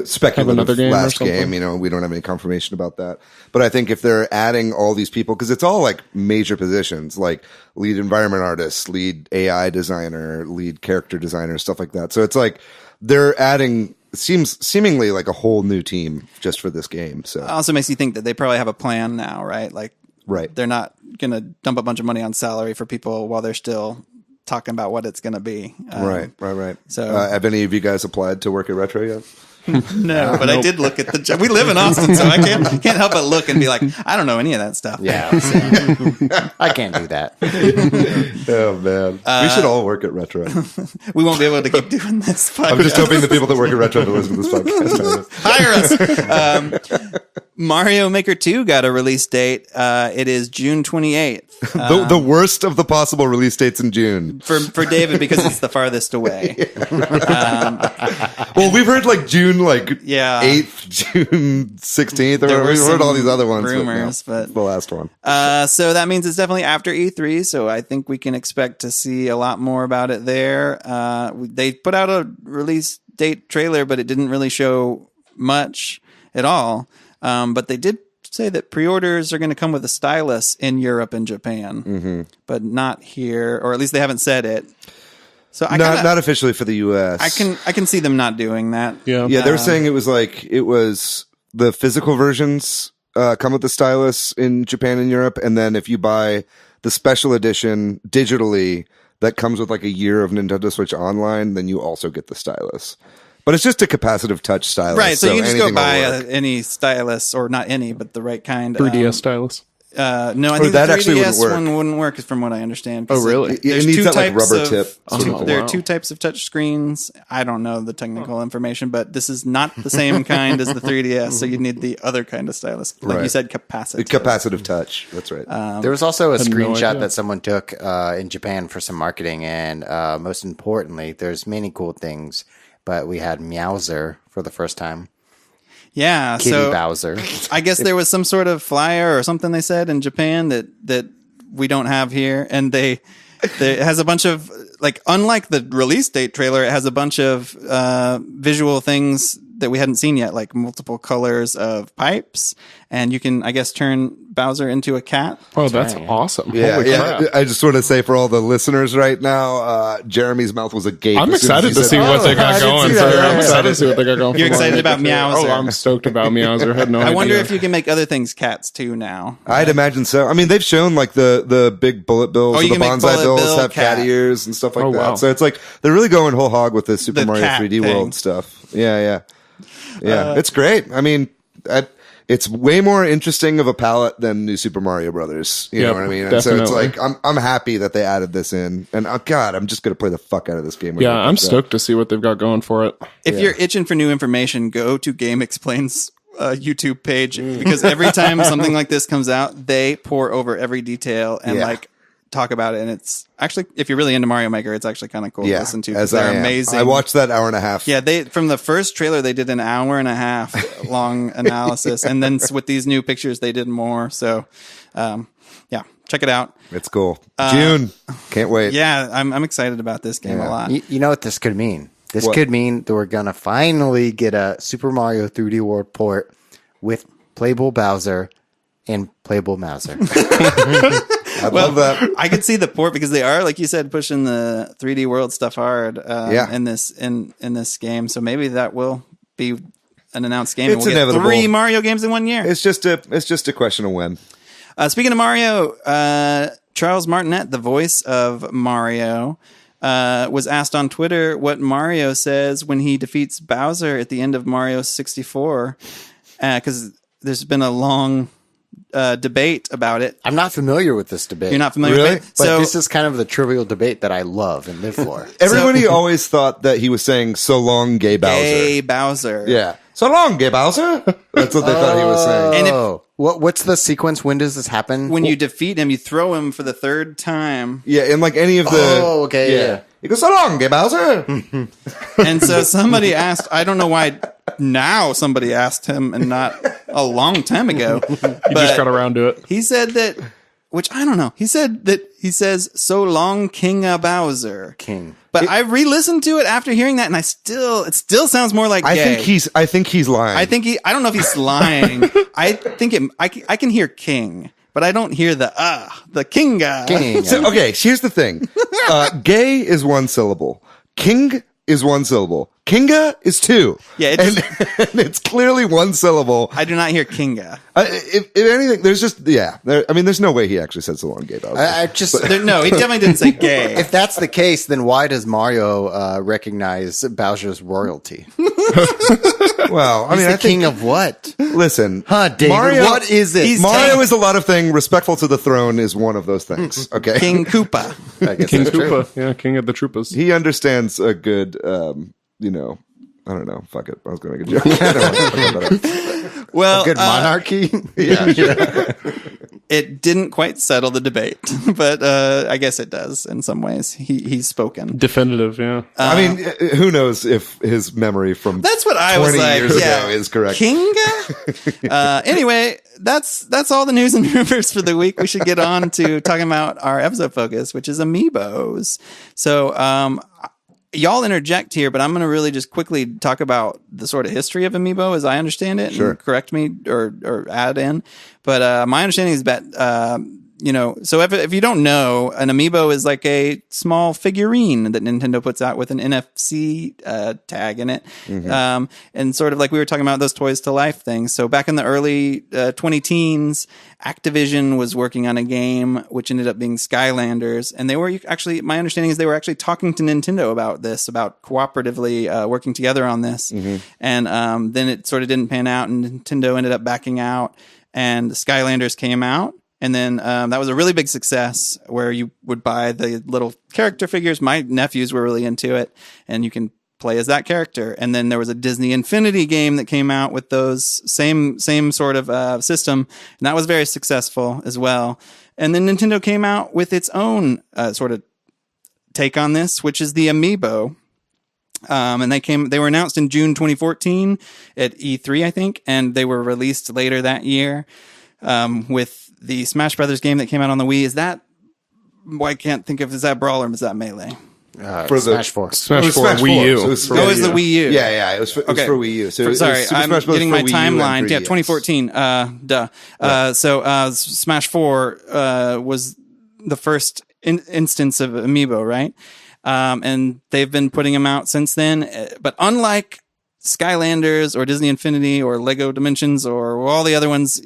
speculative game last game. We don't have any confirmation about that. But I think if they're adding all these people, because it's all like major positions, like lead environment artist, lead AI designer, lead character designer, stuff like that. So it's like they're adding seemingly like a whole new team just for this game. So it also makes you think that they probably have a plan now, right? Like, right. They're not going to dump a bunch of money on salary for people while they're still talking about what it's going to be. Right. So, have any of you guys applied to work at Retro yet? No, but I did look at the job. We live in Austin, so I can't help but look and be like, I don't know any of that stuff. Yeah, I can't do that. Oh man, we should all work at Retro. We won't be able to keep doing this podcast. I'm just hoping the people that work at Retro to listen to this podcast. Hire us. Mario Maker 2 got a release date. It is June 28th. The worst of the possible release dates in June for David because it's the farthest away. Well, we've heard like June, 8th, June 16th, or we've heard all these other ones. Rumors, but the last one. So that means it's definitely after E3. So I think we can expect to see a lot more about it there. They put out a release date trailer, but it didn't really show much at all. But they did say that pre-orders are going to come with a stylus in Europe and Japan, but not here, or at least they haven't said it. So not officially for the US. I can see them not doing that. Yeah, they were saying it was the physical versions come with the stylus in Japan and Europe, and then if you buy the special edition digitally that comes with like a year of Nintendo Switch Online, then you also get the stylus. But it's just a capacitive touch stylus. Right, so you can just go buy any stylus, or not any, but the right kind. 3DS stylus. No, I think that the 3DS actually wouldn't work. one wouldn't work, from what I understand. Oh, really? It needs that like rubber tip. There are two types of touch screens. I don't know the technical information, but this is not the same kind as the 3DS, so you need the other kind of stylus. Like you said, capacitive. Capacitive touch. That's right. There was also a screenshot that someone took in Japan for some marketing, and most importantly, there's many cool things, but we had Meowser for the first time. Yeah, Kitty so Bowser. I guess there was some sort of flyer or something they said in Japan that we don't have here, and it has a bunch of, like, unlike the release date trailer, it has a bunch of visual things that we hadn't seen yet, like multiple colors of pipes, and you can, I guess, turn Bowser into a cat. Oh, that's awesome. Yeah, Holy crap. I just want to say for all the listeners right now, Jeremy's mouth was agape. I'm excited to see what they got going. I'm excited to see what they got going. You're excited about Meowser. Oh, I'm stoked about Meowser. I had no idea. I wonder if you can make other things cats too now. I'd imagine so. I mean, they've shown like the big bullet bills, or the bonsai bills have cat ears and stuff like that. Wow. So it's like they're really going whole hog with this Super Mario 3D thing. World stuff. Yeah. It's great. I mean, it's way more interesting of a palette than New Super Mario Brothers. You know what I mean? And so it's like I'm happy that they added this in, and God, I'm just gonna play the fuck out of this game. Yeah, I'm stoked to see what they've got going for it. If you're itching for new information, go to Game Explain's YouTube page, because every time something like this comes out, they pour over every detail and like talk about it. And it's actually, if you're really into Mario Maker, it's actually kind of cool to listen to. They're amazing. I watched that hour and a half. Yeah, from the first trailer, they did an hour and a half long analysis, and then with these new pictures, they did more. So, check it out. It's cool. June, can't wait. Yeah, I'm excited about this game a lot. You know what this could mean? This could mean that we're gonna finally get a Super Mario 3D World port with playable Bowser and playable Mouser. I love that. I could see the port, because they are, like you said, pushing the 3D World stuff hard in this game. So maybe that will be an announced game. It's and we'll inevitable. Get 3 Mario games in 1 year. It's just a question of when. Speaking of Mario, Charles Martinet, the voice of Mario, was asked on Twitter what Mario says when he defeats Bowser at the end of Mario 64, because there's been a long debate about it. I'm not familiar with this debate. You're not familiar with it? But this is kind of the trivial debate that I love and live for. Everybody always thought that he was saying "So long, gay Bowser." Gay Bowser. Yeah. So long, gay Bowser. That's what they thought he was saying. And what's the sequence? When does this happen? when you defeat him, you throw him for the 3rd time. Yeah, in like any of the. Oh, okay. Yeah. He goes, "So long, gay Bowser." And so somebody asked, I don't know why now somebody asked him and not a long time ago. You just got around to it. He said that, which I don't know. He said that he says, "So long, King Bowser." King. But I re-listened to it after hearing that, and it still sounds more like gay. I think he's lying. I don't know if he's lying. I can hear king, but I don't hear the kinga. King. So, okay, here's the thing. Gay is one syllable. King is one syllable. Kinga is two. Yeah, and it's clearly one syllable. I do not hear kinga. If anything, there's just there's no way he actually said so long gay. No, he definitely didn't say gay. If that's the case, then why does Mario recognize Bowser's royalty? Well, I He's mean, the king of what? Listen, David, Mario, what is it? Mario is a lot of things. Respectful to the throne is one of those things. Okay, King Koopa. I guess King that's true. Koopa. Yeah, king of the Troopas. he understands a good. I don't know. Fuck it. I was going to make a joke. I don't know. Well, Good monarchy. Yeah. it didn't quite settle the debate, but I guess it does in some ways. He's spoken. Definitive, yeah. I mean, who knows if his memory from That's what I was 20 like. years Yeah, ago is correct. Kinga. Anyway, that's all the news and rumors for the week. We should get on to talking about our episode focus, which is Amiibos. So, y'all interject here, but I'm going to really just quickly talk about the sort of history of Amiibo as I understand it. Sure. And correct me or add in. But my understanding is that, so if you don't know, an Amiibo is like a small figurine that Nintendo puts out with an NFC tag in it. Mm-hmm. And sort of like we were talking about those Toys to Life things. So back in the early 2010s, Activision was working on a game which ended up being Skylanders. And they were actually, my understanding is they were actually talking to Nintendo about this, about cooperatively working together on this. Mm-hmm. And then it sort of didn't pan out, and Nintendo ended up backing out, and Skylanders came out. And then that was a really big success where you would buy the little character figures. My nephews were really into it, and you can play as that character. And then there was a Disney Infinity game that came out with those same sort of system, and that was very successful as well. And then Nintendo came out with its own sort of take on this, which is the Amiibo. And they were announced in June 2014 at E3, I think, and they were released later that year with the Smash Brothers game that came out on the Wii. Is that Brawl or is that Melee? For the Smash 4. Smash 4 Wii U. So it was Oh, it was the Wii U. Yeah, it was for Wii U. So Sorry, I'm getting my timeline. Yeah, 2014. 2014. So Smash 4 was the first instance of Amiibo, right? And they've been putting them out since then. But unlike Skylanders or Disney Infinity or Lego Dimensions or all the other ones,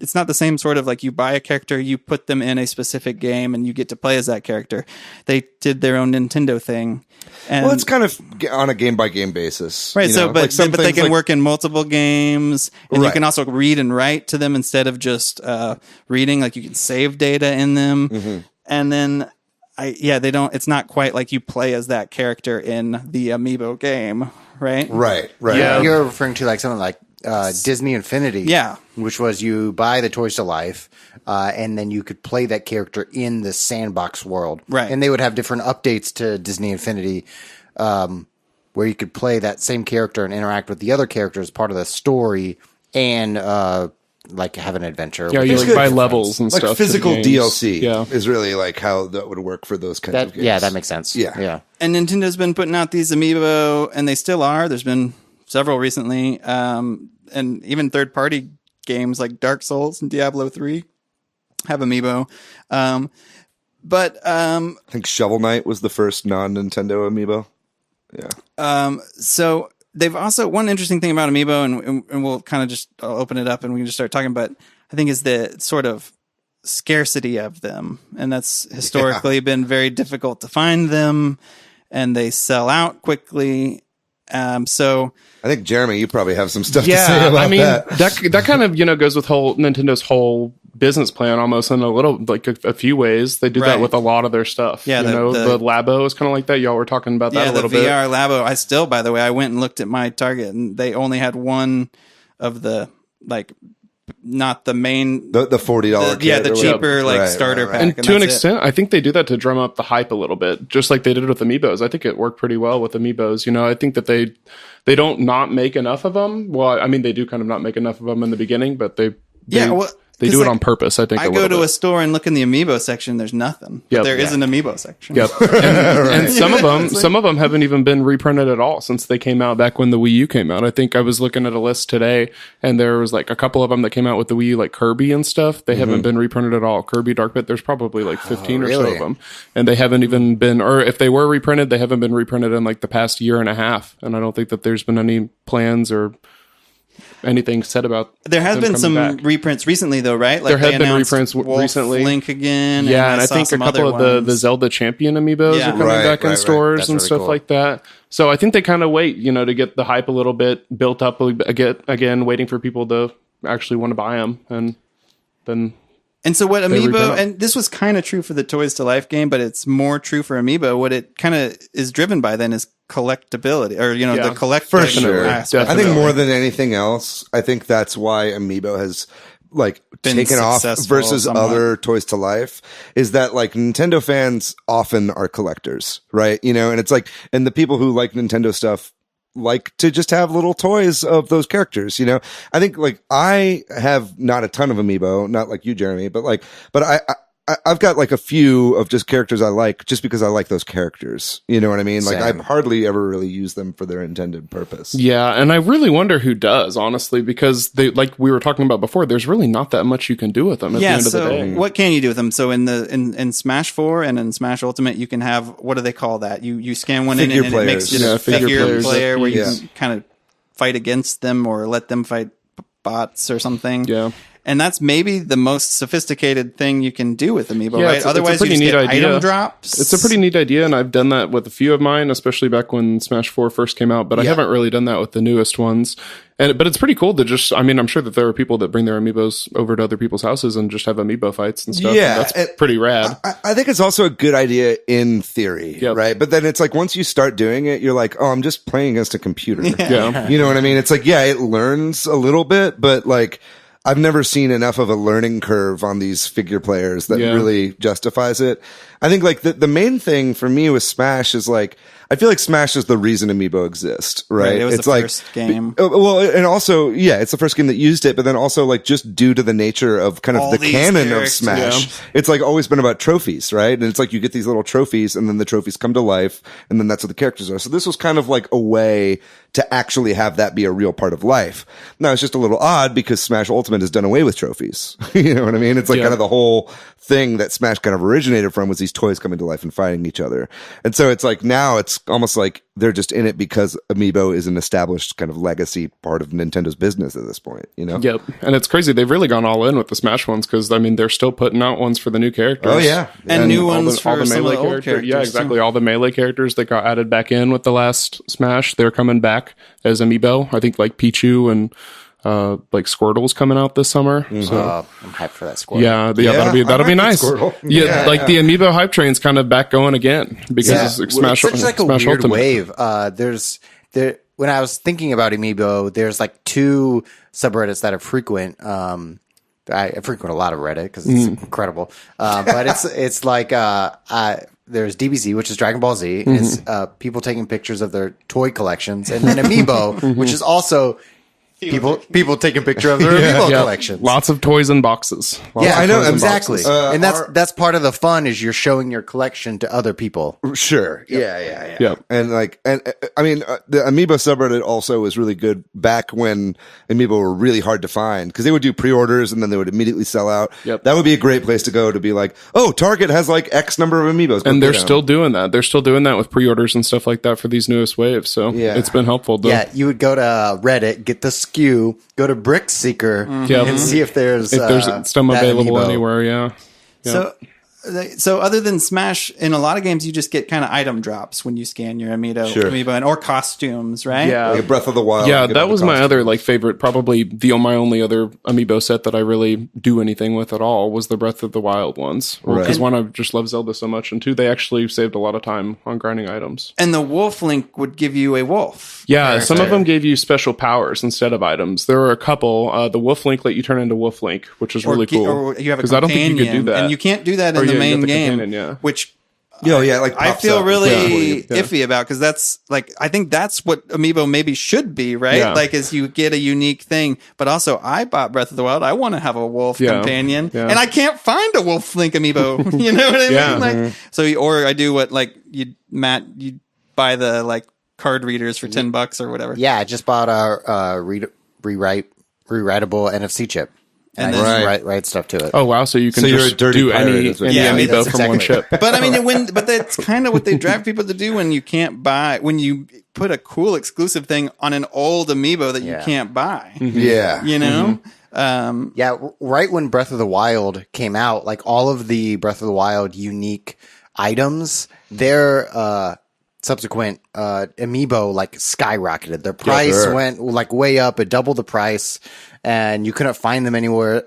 it's not the same sort of like you buy a character, you put them in a specific game, and you get to play as that character. They did their own Nintendo thing. And, well, it's kind of on a game by game basis, right? So, but they can like, work in multiple games, and you can also read and write to them instead of just reading. Like you can save data in them, and then they don't. It's not quite like you play as that character in the Amiibo game, right? Right. Yeah, you're referring to like something like Disney Infinity, which was you buy the Toys to Life, and then you could play that character in the sandbox world, right? And they would have different updates to Disney Infinity, where you could play that same character and interact with the other characters as part of the story, and like have an adventure. Yeah, you like buy levels and like stuff. Physical DLC Yeah. is really like how that would work for those kinds of games. Yeah, that makes sense. Yeah. And Nintendo's been putting out these Amiibo, and they still are. There's been several recently, and even third-party games like Dark Souls and Diablo 3 have Amiibo. But I think Shovel Knight was the first non-Nintendo Amiibo. Yeah. So they've also, one interesting thing about Amiibo, and we'll kind of just I'll open it up and we can just start talking, but I think is the sort of scarcity of them. And that's historically been very difficult to find them, and they sell out quickly. So I think Jeremy, you probably have some stuff to say about that. That kind of goes with Nintendo's whole business plan almost in a little like a few ways. They do that with a lot of their stuff. Yeah, the Labo is kind of like that. Y'all were talking about that a little bit. Yeah, the VR Labo. I still, by the way, I went and looked at my Target, and they only had one of the not the main, the $40 kit, the cheaper starter pack. And to an extent, I think they do that to drum up the hype a little bit, just like they did with Amiibos. I think it worked pretty well with Amiibos. I think that they don't not make enough of them. Well, I mean, they do kind of not make enough of them in the beginning, but they They do it on purpose, I think. I go to a store and look in the Amiibo section. There's nothing. But there is an Amiibo section. Yep. And some of them haven't even been reprinted at all since they came out back when the Wii U came out. I think I was looking at a list today, and there was like a couple of them that came out with the Wii U, like Kirby and stuff. They haven't been reprinted at all. Kirby Dark Pit, there's probably like 15 or so of them, and they haven't even been, or if they were reprinted, they haven't been reprinted in like the past year and a half. And I don't think that there's been any plans or anything said about. There has been some reprints recently, though, right? Like there have been reprints recently. Link again, yeah, and I think a couple of the Zelda Champion amiibos are coming back in stores and stuff like that. So I think they kind of wait, to get the hype a little bit built up again, waiting for people to actually want to buy them, and then. And so what Amiibo, and this was kind of true for the Toys to Life game, but it's more true for Amiibo. What it kind of is driven by then is collectability, or the collector. For sure. I think more than anything else, I think that's why Amiibo has been taken off versus other Toys to Life, is that Nintendo fans often are collectors, right? And it's and the people who like Nintendo stuff like to just have little toys of those characters, I think I have not a ton of Amiibo, not like you, Jeremy, but I've got a few of just characters I like just because I like those characters. You know what I mean? Same. I've hardly ever really used them for their intended purpose. Yeah, and I really wonder who does, honestly, because they, like we were talking about before, there's really not that much you can do with them at the end of the day. What can you do with them? So in Smash 4 and in Smash Ultimate, you can have, what do they call that? You scan one in and it makes it a figure player where you can kind of fight against them or let them fight bots or something. Yeah. And that's maybe the most sophisticated thing you can do with Amiibo, right? Otherwise, you just get item drops. It's a pretty neat idea, and I've done that with a few of mine, especially back when Smash 4 first came out, but I haven't really done that with the newest ones. But it's pretty cool to just, I'm sure that there are people that bring their Amiibos over to other people's houses and just have Amiibo fights and stuff. Yeah. That's pretty rad. I think it's also a good idea in theory, right? But then it's once you start doing it, you're like, oh, I'm just playing against a computer. Yeah. You know what I mean? It's it learns a little bit, but I've never seen enough of a learning curve on these figure players that really justifies it. I think the main thing for me with Smash is I feel like Smash is the reason Amiibo exists, right? It was it's the first game. Well, and also, it's the first game that used it, but then also just due to the nature of kind of all the canon of Smash, it's always been about trophies, right? And it's you get these little trophies and then the trophies come to life and then that's what the characters are. So this was kind of a way to actually have that be a real part of life. Now it's just a little odd because Smash Ultimate has done away with trophies. You know what I mean? It's kind of the whole thing that Smash kind of originated from was these toys coming to life and fighting each other. And so it's now it's almost they're just in it because Amiibo is an established kind of legacy part of Nintendo's business at this point, Yep. And it's crazy. They've really gone all in with the Smash ones because, they're still putting out ones for the new characters. Oh, yeah. And new ones for all the Melee characters. Yeah, exactly. Too. All the Melee characters that got added back in with the last Smash, they're coming back as Amiibo. I think Pichu and Squirtle's coming out this summer. Mm-hmm. So I'm hyped for that Squirtle. Yeah, that'll be nice. Yeah, the Amiibo hype train's kind of back going again because Smash. It's such a weird Ultimate. wave. When I was thinking about Amiibo, there's two subreddits that I frequent. I frequent a lot of Reddit because it's incredible. But it's there's DBZ, which is Dragon Ball Z. It's people taking pictures of their toy collections, and then Amiibo, which is also people taking picture of their Amiibo collections. Lots of toys in boxes. I know exactly. And that's part of the fun is you're showing your collection to other people. Sure. Yeah. Yep. And the Amiibo subreddit also was really good back when Amiibo were really hard to find because they would do pre-orders and then they would immediately sell out. Yep. That would be a great place to go to be oh, Target has X number of Amiibos. And they're still doing that. They're still doing that with pre-orders and stuff like that for these newest waves. So it's been helpful. You would go to Reddit, get the SKU, go to Brick Seeker, and see if there's some available anywhere. Yeah. So other than Smash, in a lot of games, you just get kind of item drops when you scan your Amiibo or costumes, right? Yeah, like Breath of the Wild. Yeah, that was my other favorite, probably my only other Amiibo set that I really do anything with at all was the Breath of the Wild ones. Because one, I just love Zelda so much, and two, they actually saved a lot of time on grinding items. And the Wolf Link would give you a wolf. Yeah, some of them gave you special powers instead of items. There were a couple. The Wolf Link let you turn into Wolf Link, which is really cool. Or you have a companion, I don't think you could do that. And you can't do that in the main game, which like I pops feel up. really Yeah. iffy about, because that's like, I think that's what Amiibo maybe should be, right? Yeah. Like, is you get a unique thing, but also I bought Breath of the Wild. I want to have a wolf companion, Yeah. and I can't find a Wolf Link Amiibo. You know what I Yeah. mean? Like, so, or I do what like you buy the like card readers for $10 or whatever. Yeah, I just bought a rewritable NFC chip. And And I then- just write stuff to it. Oh wow! So you can So you're just a dirty do pirate, any is what any you're saying. amiibo That's from one exactly chip. But I mean, but that's kind of what they drive people to do when you can't buy, when you put a cool exclusive thing on an old Amiibo that you Yeah. can't buy. Yeah. You know? Yeah, right when Breath of the Wild came out, like all of the Breath of the Wild unique items, their subsequent Amiibo like skyrocketed. Their price went like way up. It doubled the price, and you couldn't find them anymore.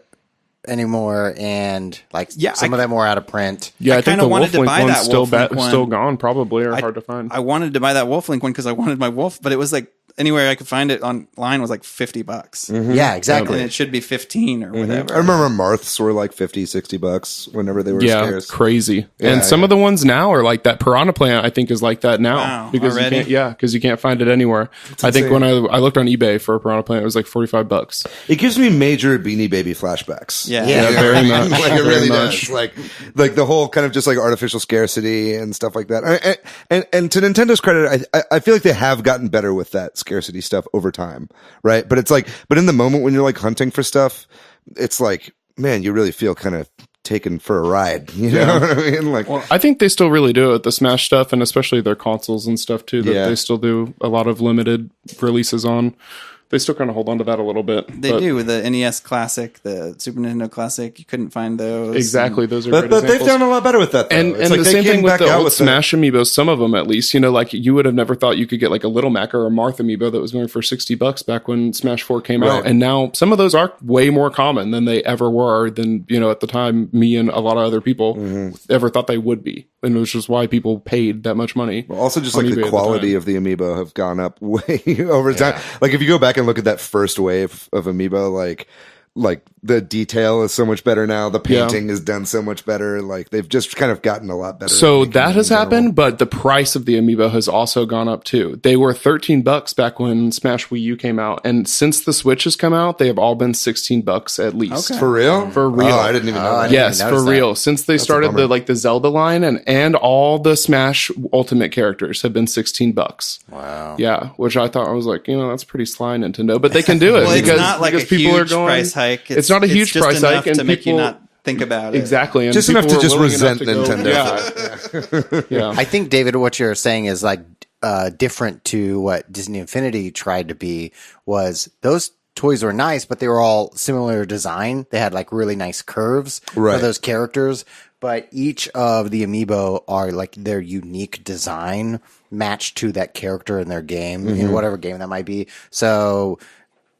And like some of them were out of print. Yeah, I, think kinda the wanted Wolf to Link buy one's that still Wolf Link one. still gone, probably, or hard to find. I wanted to buy that Wolf Link one because I wanted my wolf, but it was like anywhere I could find it online was like $50. Yeah, exactly. And it should be 15 or whatever. I remember Marths were like $50-$60 whenever they were scarce. crazy. Yeah, and some of the ones now are like that. Piranha Plant, I think, is like that now Wow, because already? you can't find it anywhere. I think when I looked on eBay for a Piranha Plant, it was like $45. It gives me major Beanie Baby flashbacks. Yeah. Yeah. Very much. Like it Very really much. does. Like the whole kind of just like artificial scarcity and stuff like that. And to Nintendo's credit, I feel like they have gotten better with that scarcity stuff over time, right? But it's like, but in the moment when you're like hunting for stuff, it's like, man, you really feel kind of taken for a ride. You know what I mean? Like, I think they still really do it, the Smash stuff, and especially their consoles and stuff too, that they still do a lot of limited releases on. They still kind of hold on to that a little bit. They do with the NES Classic, the Super Nintendo Classic. You couldn't find those. Exactly. Those are but great they've examples. done a lot better with that. Though. And It's like the they same came thing with back the out old with Smash amiibos, some of them at least, you know, like you would have never thought you could get like a Little Mac or a Marth amiibo that was going for $60 back when Smash 4 came out. Right. And now some of those are way more common than they ever were than, you know, at the time me and a lot of other people ever thought they would be. And which is why people paid that much money. Also, just on like eBay the at quality time. of the amiibo have gone up way over time. Like if you go back and look at that first wave of amiibo, like the detail is so much better now. The painting is done so much better. Like they've just kind of gotten a lot better. So at making that them has in general. happened, but the price of the amiibo has also gone up too. They were $13 back when Smash Wii U came out, and since the Switch has come out, they have all been $16 at least. Okay. For real? For real. Oh, I didn't even know I that. didn't Yes, even for notice that. real. Since they started the Zelda line and all the Smash Ultimate characters have been $16. Wow. Yeah, which I thought I was like, you know, that's pretty sly, Nintendo, but they can do it Well, it's because not like a because people huge are going. price hike. It's not a huge just price enough hike, and to make you people- not think about it. Exactly, and Just enough people to are just willing enough resent to go- Nintendo. Yeah, yeah. I think, David, what you're saying is like different to what Disney Infinity tried to be. Was those toys were nice, but they were all similar design. They had like really nice curves Right. for those characters, but each of the amiibo are like their unique design matched to that character in their game, in whatever game that might be. So,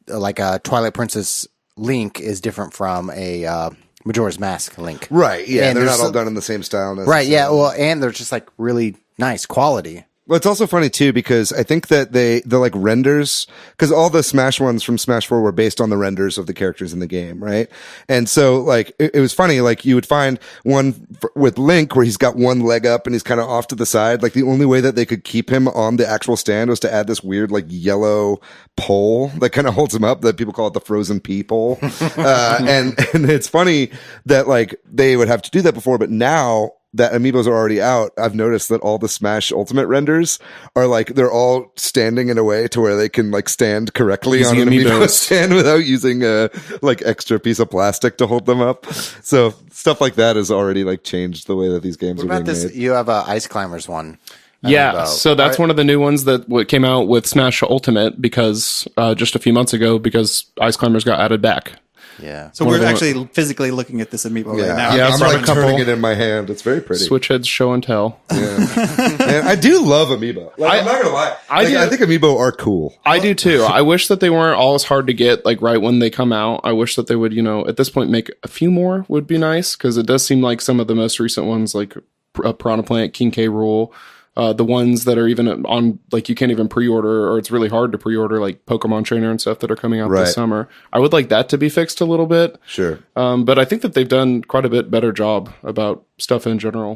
like a Twilight Princess Link is different from a Majora's Mask Link. Right. Yeah. And they're there's not all some- done in the same style. Right, yeah. Well, and they're just like really nice quality. Well, it's also funny too because I think that the like renders, because all the Smash ones from Smash 4 were based on the renders of the characters in the game, right? And so like it was funny, like you would find one with Link where he's got one leg up and he's kind of off to the side. Like the only way that they could keep him on the actual stand was to add this weird like yellow pole that kind of holds him up. That people call it the frozen pea pole. And it's funny that like they would have to do that before, but now that amiibos are already out, I've noticed that all the Smash Ultimate renders are like, they're all standing in a way to where they can like stand correctly Using on an amiibo amiibos. stand without using a like extra piece of plastic to hold them up. So stuff like that has already like changed the way that these games What are about being this? made. You have a Ice Climbers one. Yeah, amiibo. so that's one of the new ones that came out with Smash Ultimate because just a few months ago because Ice Climbers got added back. Yeah. So we're actually physically looking at this amiibo right now. Yeah, I'm brought a like couple- turning it in my hand. It's very pretty. Switch heads show and tell. And I do love amiibo. Like, I'm not gonna lie. I do. I think amiibo are cool. I do too. I wish that they weren't all as hard to get like right when they come out. I wish that they would, you know, at this point make a few more would be nice because it does seem like some of the most recent ones like Piranha Plant, King K. Rool, The ones that are even on, like, you can't even pre-order, or it's really hard to pre-order, like Pokemon Trainer and stuff that are coming out this summer. I would like that to be fixed a little bit. Sure. But I think that they've done quite a bit better job about stuff in general.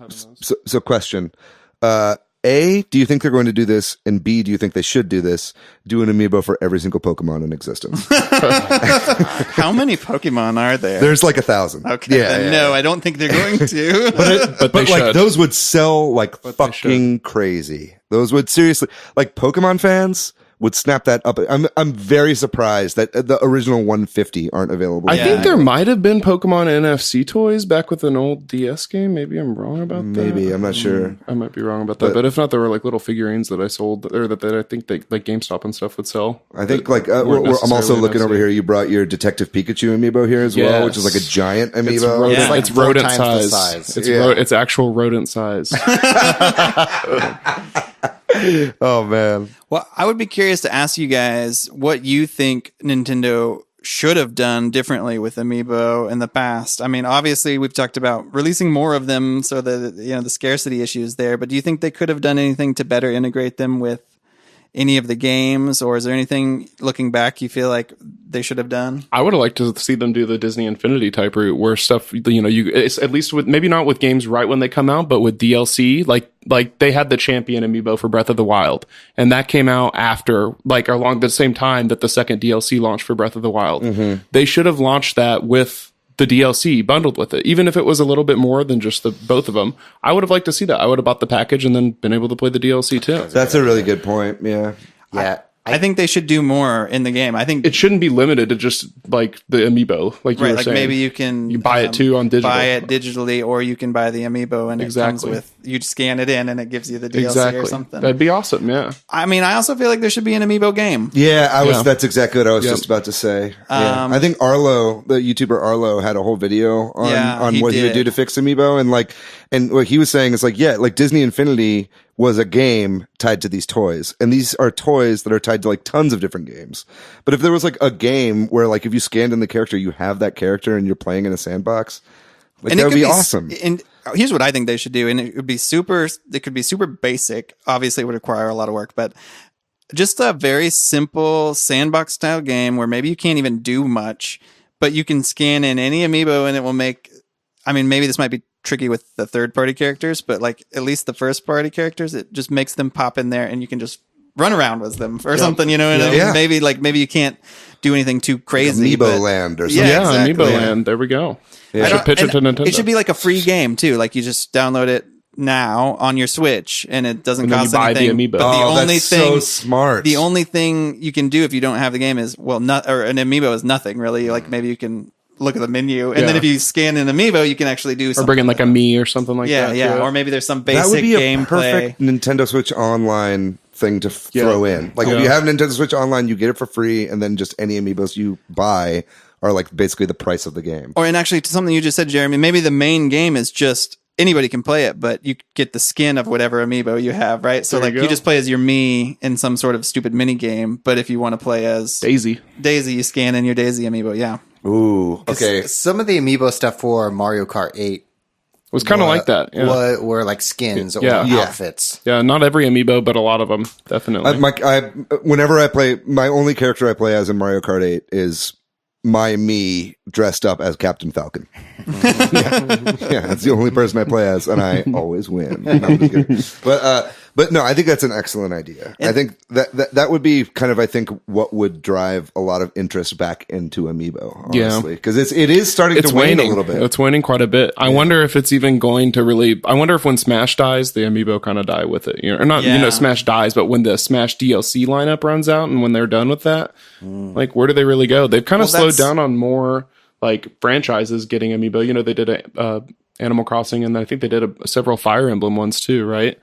So question. A, do you think they're going to do this? And B, do you think they should do this? Do an amiibo for every single Pokemon in existence. How many Pokemon are there? There's like 1,000. Okay. No, I don't think they're going to. But they like should. those would sell like fucking crazy. Those would seriously, like, Pokemon fans would snap that up. I'm very surprised that the original 150 aren't available. I think there might have been Pokemon NFC toys back with an old DS game. Maybe I'm wrong about that. Maybe, I'm not sure. I might be wrong about that. But if not, there were like little figurines that I sold, or that I think they, like GameStop and stuff would sell. I think like I'm also looking over here. You brought your Detective Pikachu amiibo here as well, which is like a giant amiibo. It's rodent size. It's actual rodent size. Oh man. Well, I would be curious to ask you guys what you think Nintendo should have done differently with Amiibo in the past. I mean, obviously we've talked about releasing more of them so that, you know, the scarcity issue is there, but do you think they could have done anything to better integrate them with any of the games, or is there anything looking back you feel like they should have done? I would have liked to see them do the Disney Infinity type route, where stuff, you know, it's at least with, maybe not with games right when they come out, but with DLC, like they had the Champion amiibo for Breath of the Wild, and that came out after, like, along the same time that the second DLC launched for Breath of the Wild. Mm-hmm. They should have launched that with the DLC bundled with it, even if it was a little bit more than just both of them. I would have liked to see that. I would have bought the package and then been able to play the DLC too. That's a really good point. Yeah. I think they should do more in the game. I think it shouldn't be limited to just like the amiibo, like you were saying. Maybe you buy it too on digital. Buy it digitally, or you can buy the amiibo and it comes with, you scan it in and it gives you the DLC or something. That'd be awesome. Yeah. I mean, I also feel like there should be an amiibo game. Yeah, that's exactly what I was just about to say. I think Arlo, the YouTuber Arlo, had a whole video on what he would do to fix amiibo, and what he was saying is like Disney Infinity was a game tied to these toys, and these are toys that are tied to like tons of different games. But if there was like a game where, like, if you scanned in the character, you have that character and you're playing in a sandbox, like, that would be awesome. And here's what I think they should do, and it could be super basic. Obviously, it would require a lot of work, but just a very simple sandbox style game where maybe you can't even do much, but you can scan in any amiibo and it will make, I mean, maybe this might be tricky with the third party characters, but like at least the first party characters, it just makes them pop in there and you can just run around with them or something, you know what I mean? Maybe you can't do anything too crazy. Amiibo Land or something. Yeah, exactly. Amiibo Land. There we go. Yeah. Should pitch it to Nintendo. It should be like a free game too. Like you just download it now on your Switch and it doesn't cost anything. The amiibo. But the only thing, so smart. The only thing you can do if you don't have the game is, or an amiibo is nothing really. Like maybe you can look at the menu, and then if you scan an amiibo, you can actually do something. Or bring in like a Mii or something like that. Yeah, or maybe there's some basic that would be a gameplay. perfect Nintendo Switch Online thing to throw in. Like if you have Nintendo Switch Online, you get it for free, and then just any amiibos you buy are like basically the price of the game. And actually, to something you just said, Jeremy, maybe the main game is just anybody can play it, but you get the skin of whatever amiibo you have, right? So like you just play as your Mii in some sort of stupid mini game, but if you want to play as Daisy, you scan in your Daisy amiibo. Yeah. Ooh, okay. Some of the amiibo stuff for Mario Kart 8 was kind of like that. Yeah. Were like skins or outfits. Yeah, not every amiibo, but a lot of them, definitely. Whenever I play, my only character I play as in Mario Kart 8 is my Mii dressed up as Captain Falcon. That's the only person I play as, and I always win. No, I'm just kidding. But no, I think that's an excellent idea. I think that would be kind of, I think, what would drive a lot of interest back into Amiibo, honestly. Because it is starting to wane a little bit. It's waning quite a bit. I wonder if it's even going to really, I wonder if when Smash dies, the Amiibo kind of die with it. Or not, Smash dies, but when the Smash DLC lineup runs out and when they're done with that, like, where do they really go? They've kind of slowed down on more, like, franchises getting Amiibo. They did Animal Crossing, and I think they did several Fire Emblem ones too, right?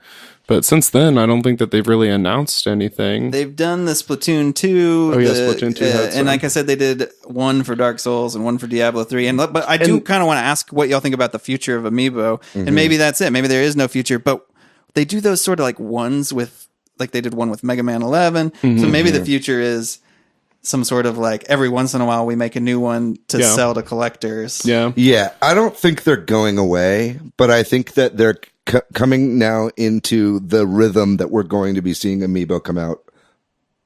But since then, I don't think that they've really announced anything. They've done the Splatoon 2. Oh, yeah, Splatoon 2. And like I said, they did one for Dark Souls and one for Diablo 3. But I do kind of want to ask what y'all think about the future of Amiibo. Mm-hmm. And maybe that's it. Maybe there is no future. But they do those sort of like ones with, like they did one with Mega Man 11. Mm-hmm. So maybe the future is some sort of like every once in a while we make a new one to sell to collectors. Yeah. I don't think they're going away, but I think that coming now into the rhythm that we're going to be seeing Amiibo come out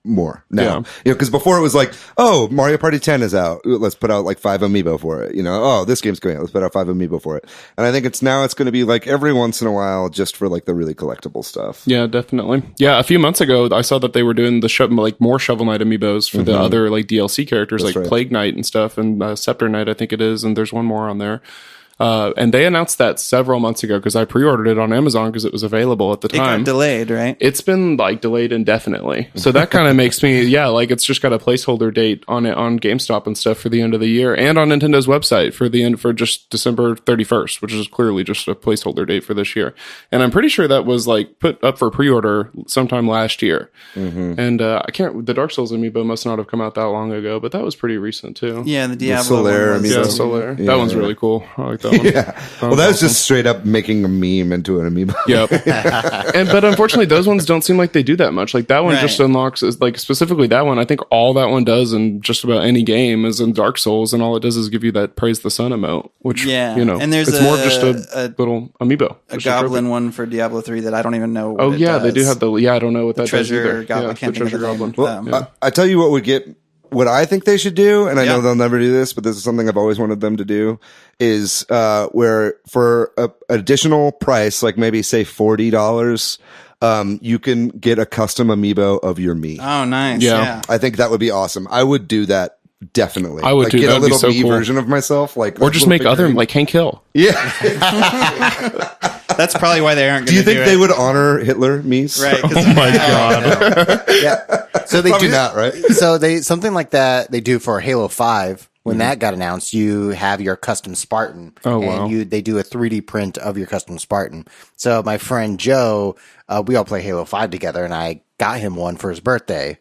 more now. Because before it was like, oh, Mario Party 10 is out, let's put out like 5 Amiibo for it. Oh, this game's coming out, let's put out 5 Amiibo for it. And I think it's going to be like every once in a while, just for like the really collectible stuff. Yeah, definitely. Yeah, a few months ago I saw that they were doing the more Shovel Knight Amiibos for the other like DLC characters. That's like right. Plague Knight and stuff, and Scepter Knight I think it is, and there's one more on there. And they announced that several months ago because I pre-ordered it on Amazon because it was available at the time. It got delayed, right? It's been like delayed indefinitely. So that kind of makes me, like it's just got a placeholder date on it on GameStop and stuff for the end of the year, and on Nintendo's website for just December 31st, which is clearly just a placeholder date for this year. And I'm pretty sure that was like put up for pre-order sometime last year. And the Dark Souls Amiibo must not have come out that long ago, but that was pretty recent too. Yeah, the Diablo Solaire one was, Solaire. That one's really cool. I like that one. Yeah. Well, that was just straight up making a meme into an Amiibo. Yep. But unfortunately, those ones don't seem like they do that much. Like that one just unlocks, like specifically that one. I think all that one does in just about any game is in Dark Souls, and all it does is give you that Praise the Sun emote, which and there's it's more just a little Amiibo, a goblin one for Diablo 3 that I don't even know. What they do have I don't know what that treasure does either. Goblin. I can't think of the goblin. Well, I tell you what would get. What I think they should do, and I know they'll never do this, but this is something I've always wanted them to do, is where for an additional price, like maybe say $40, you can get a custom Amiibo of your Mii. Oh, nice. Yeah. I think that would be awesome. I would do that. Definitely. I would like, too. Get That'd a little be so Mii cool. version of myself, like, or just make other, like Hank Hill. Yeah. That's probably why they aren't going to do you think they would honor Hitler Mii's? Right. Oh my God. Yeah. So they Probably do not, right? So something like that they do for Halo 5. When that got announced, you have your custom Spartan. Oh, wow. And they do a 3D print of your custom Spartan. So my friend Joe, we all play Halo 5 together, and I got him one for his birthday.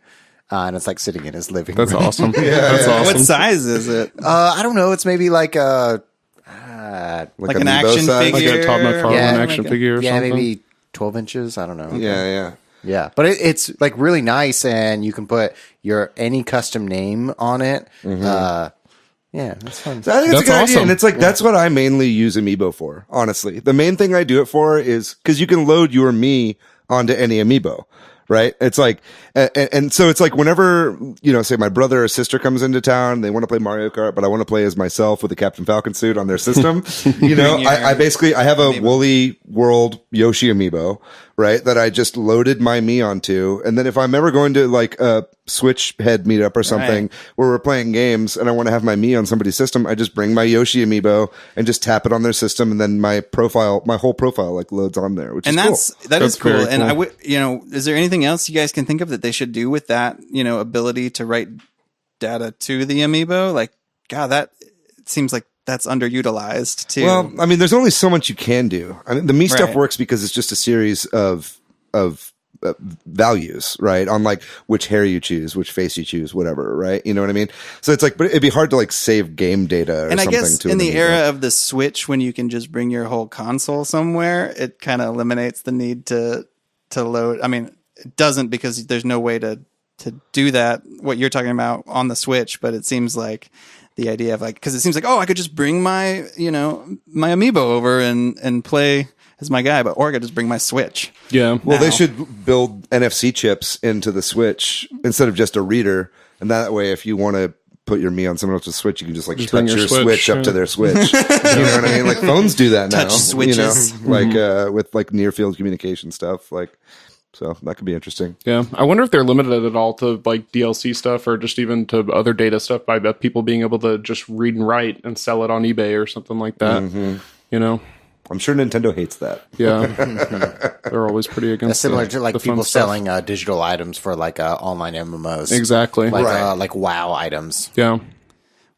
And it's like sitting in his living room. That's awesome. That's awesome. What size is it? I don't know. It's maybe like a like an action size? figure? Like a Todd McFarlane action figure or something? Yeah, maybe 12 inches. I don't know. Yeah. Yeah, but it's like really nice, and you can put any custom name on it. Yeah, that's fun. So I think it's a good idea, awesome. and it's like that's what I mainly use Amiibo for. Honestly, the main thing I do it for is because you can load your Mii onto any Amiibo. Right. It's like, and so it's like whenever, say my brother or sister comes into town, they want to play Mario Kart, but I want to play as myself with a Captain Falcon suit on their system. I have a Woolly World Yoshi Amiibo, right? That I just loaded my Mii onto. And then if I'm ever going to like a Switch head meetup or something where we're playing games and I want to have my Mii on somebody's system, I just bring my Yoshi Amiibo and just tap it on their system. And then my whole profile like loads on there, which is cool. That is cool. Very And cool. I would, is there anything else you guys can think of that they should do with that, ability to write data to the Amiibo? Like, God, that seems like that's underutilized too. Well, I mean, there's only so much you can do. I mean, the Mii stuff works because it's just a series of values, right? On like which hair you choose, which face you choose, whatever, right? You know what I mean? So it's like, but it'd be hard to like save game data or and something. I guess in the era of the Switch, when you can just bring your whole console somewhere, it kind of eliminates the need to load. I mean, it doesn't, because there's no way to do that, what you're talking about on the Switch, but it seems like the idea of like, because it seems like, I could just bring my, my Amiibo over and play as my guy, or I could just bring my Switch. Yeah. Well, they should build NFC chips into the Switch instead of just a reader. And that way, if you want to put your Mii on someone else's Switch, you can just like touch your Switch up to their Switch. You know what I mean? Like phones do that now. Touch switches. Like with like near field communication stuff. Like, so that could be interesting. Yeah. I wonder if they're limited at all to like DLC stuff or just even to other data stuff by people being able to just read and write and sell it on eBay or something like that. I'm sure Nintendo hates that. Yeah. They're always pretty against That's similar to like the fun people stuff. selling digital items for like online MMOs. Exactly. Like like WoW items. Yeah.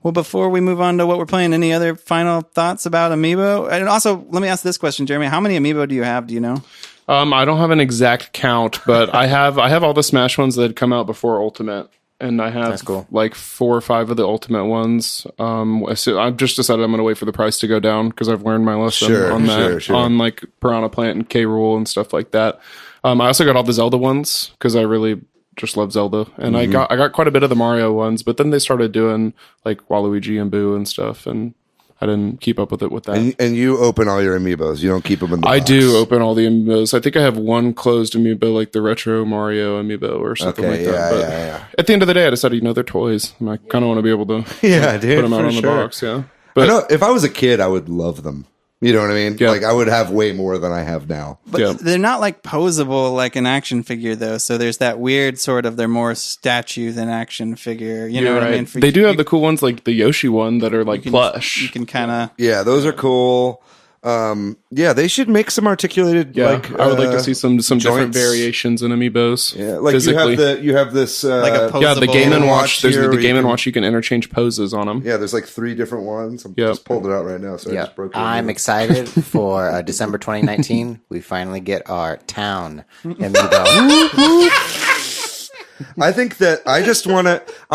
Well, before we move on to what we're playing, any other final thoughts about Amiibo? And also, let me ask this question, Jeremy. How many Amiibo do you have? Do you know? I don't have an exact count, but I have all the Smash ones that had come out before Ultimate. And I have like 4 or 5 of the Ultimate ones. So I've just decided I'm going to wait for the price to go down because I've learned my lesson on that, on like Piranha Plant and K. Rool and stuff like that. I also got all the Zelda ones because I really just love Zelda, and I got quite a bit of the Mario ones. But then they started doing like Waluigi and Boo and stuff, and I didn't keep up with it with that. And you open all your amiibos. You don't keep them in the box. I do open all the amiibos. I think I have one closed amiibo, like the retro Mario amiibo or something like that. But at the end of the day, I decided, they're toys. And I kind of want to be able to dude, put them out on the box. Yeah. But I know, if I was a kid, I would love them. You know what I mean? Yeah. Like, I would have way more than I have now. But they're not like posable like an action figure, though. So there's that weird sort of, they're more statue than action figure. You know what I mean? They do have the cool ones, like the Yoshi one, that are like plush. You can kind of... Yeah, those are cool. They should make some articulated. Yeah, like, I would like to see some different variations in amiibos. Yeah, like physically. you have this like a posable... the Game & Watch. There's the Game & can, Watch. You can interchange poses on them. Yeah, there's like 3 different ones. I'm just pulled it out right now, so I just broke it. I'm excited for December 2019. We finally get our town amiibo. I think that I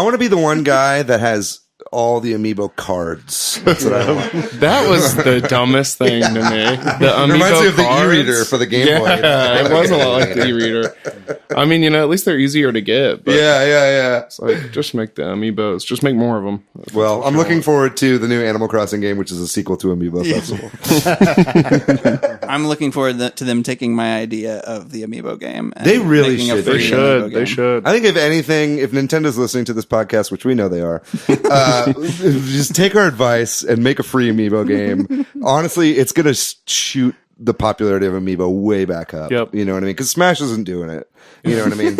want to be the one guy that has all the amiibo cards. That's what I want. That was the dumbest thing to me. The amiibo reminds me of the cards. e-reader for the Game Boy. Yeah, it was a lot like the e-reader. I mean, at least they're easier to get. But yeah. It's like, just make the amiibos. Just make more of them. Well, I'm looking forward to the new Animal Crossing game, which is a sequel to Amiibo Festival. I'm looking forward to them taking my idea of the amiibo game. And They really making a should. free amiibo They game. should. I think if anything, if Nintendo's listening to this podcast, which we know they are, just take our advice and make a free Amiibo game. Honestly, it's going to shoot the popularity of Amiibo way back up. Yep. You know what I mean? Because Smash isn't doing it. You know what I mean?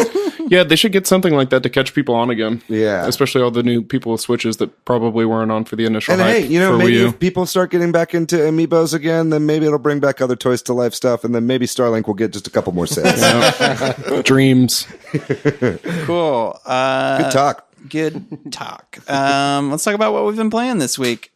Yeah, they should get something like that to catch people on again. Yeah. Especially all the new people with Switches that probably weren't on for the initial And hype hey, you know, for maybe Wii U. if people start getting back into Amiibos again, then maybe it'll bring back other Toys to Life stuff, and then maybe Starlink will get just a couple more sales. Dreams. Cool. Good talk. Good talk. Let's talk about what we've been playing this week.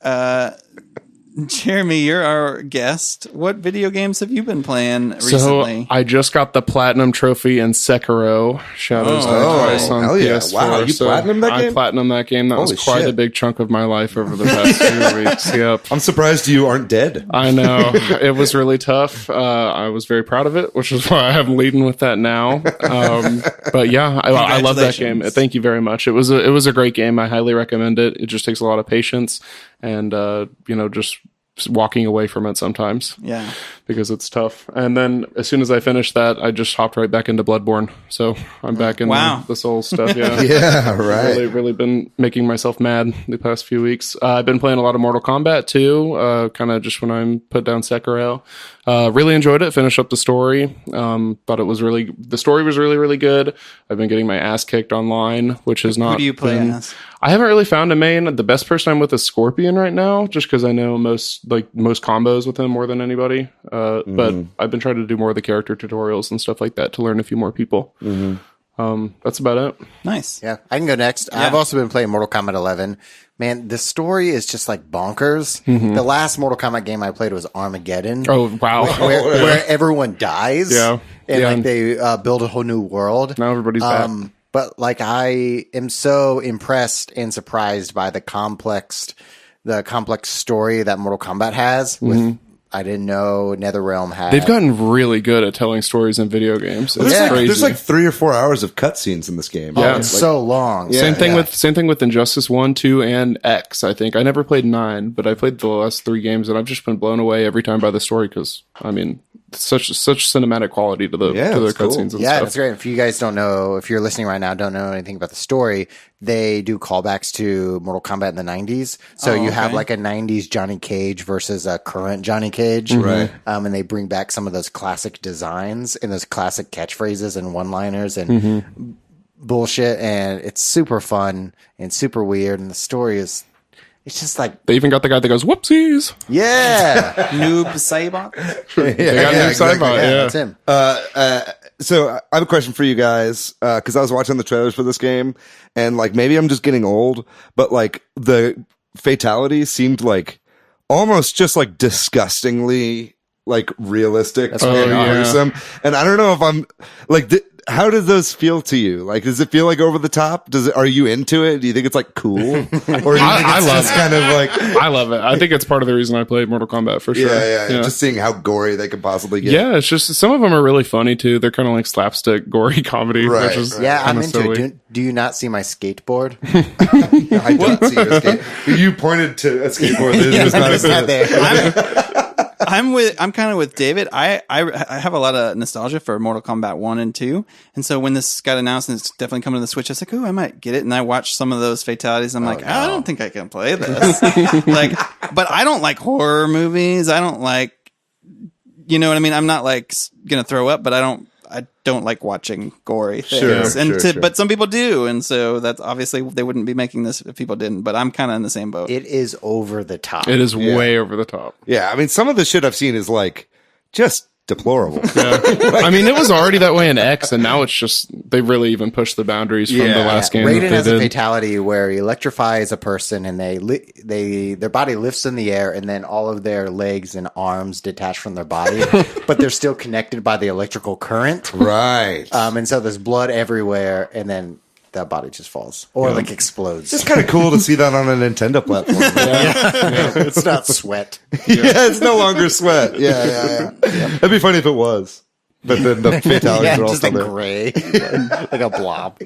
Jeremy, you're our guest. What video games have you been playing recently? So I just got the platinum trophy in Sekiro Shadows Die Twice on hell yeah. PS4. Wow, you platinumed that game? I platinumed that game. That Holy was quite shit. a big chunk of my life over the past few weeks. Yep. I'm surprised you aren't dead. I know. It was really tough. I was very proud of it, which is why I'm leading with that now. But yeah, I love that game. Thank you very much. It was a great game. I highly recommend it. It just takes a lot of patience and, just walking away from it sometimes. Yeah. Because it's tough. And then as soon as I finished that, I just hopped right back into Bloodborne. So I'm back in the Souls stuff. Yeah. Yeah, right. Really been making myself mad the past few weeks. I've been playing a lot of Mortal Kombat too, kind of just when I'm put down Sekiro. Really enjoyed it. Finished up the story. Thought the story was really, really good. I've been getting my ass kicked online, which is not. Who do you play as? I haven't really found a main. The best person I'm with is Scorpion right now, just because I know most combos with him more than anybody. But I've been trying to do more of the character tutorials and stuff like that to learn a few more people. That's about it. Nice. Yeah, I can go next. Yeah. I've also been playing Mortal Kombat 11. Man, the story is just like bonkers. The last Mortal Kombat game I played was Armageddon. Oh, wow. Where everyone dies. Yeah. And Yeah. like they build a whole new world. Now everybody's back. But like I am so impressed and surprised by the complex story that Mortal Kombat has. With I didn't know NetherRealm had. They've gotten really good at telling stories in video games. It's crazy. There's like 3 or 4 hours of cutscenes in this game. Oh, it's so long. Yeah. Same thing with Injustice 1, 2, and X, I think. I never played 9, but I played the last 3 games, and I've just been blown away every time by the story because, I mean, such cinematic quality to the it's cool. cutscenes and Yeah, stuff. that's great. If you guys don't know, if you're listening right now, don't know anything about the story, they do callbacks to Mortal Kombat in the 90s. So you have like a 90s Johnny Cage versus a current Johnny Cage. Right. And they bring back some of those classic designs and those classic catchphrases and one-liners and bullshit. And it's super fun and super weird. And the story is, it's just like, They even got the guy that goes, whoopsies. yeah. Noob Saibot? They got Noob exactly. Saibot, Yeah, yeah. that's him. So I have a question for you guys, because I was watching the trailers for this game, and like maybe I'm just getting old, but like the fatalities seemed like almost just like disgustingly like realistic and yeah. gruesome. And I don't know if I'm like how does those feel to you? Like, does it feel like over the top? Are you into it? Do you think it's like cool? Or do you think I it's love just kind of like, I love it. I think it's part of the reason I played Mortal Kombat for sure. yeah. Just seeing how gory they could possibly get. Yeah, it's just some of them are really funny too. They're kind of like slapstick, gory comedy, Right, which is right. Yeah, I'm kinda into silly. it. Do you not see my skateboard? I don't see your skate. You pointed to a skateboard. It's not It's not there. I'm kind of with David. I have a lot of nostalgia for Mortal Kombat 1 and 2. And so when this got announced and it's definitely coming to the Switch, I was like, "Ooh, I might get it." And I watched some of those fatalities. I'm like, I don't think I can play this. But I don't like horror movies. I don't like, you know what I mean? I'm not like going to throw up, but I don't like watching gory things. Sure. But some people do. And so that's obviously they wouldn't be making this if people didn't, but I'm kind of in the same boat. It is over the top. It is way over the top. Yeah, I mean, some of the shit I've seen is like just deplorable. Yeah. I mean, it was already that way in X, and now it's just they really even pushed the boundaries from the last game. Raiden that has they a did. fatality where he electrifies a person and their body lifts in the air and then all of their legs and arms detach from their body, but they're still connected by the electrical current. Right. And so there's blood everywhere and then that body just falls or like explodes. It's kind of cool to see that on a Nintendo platform. It's not sweat. Yeah, it's no longer sweat. Yeah. That'd be funny if it was. But then the fatalities Yeah, are all just still like there. gray, like a blob.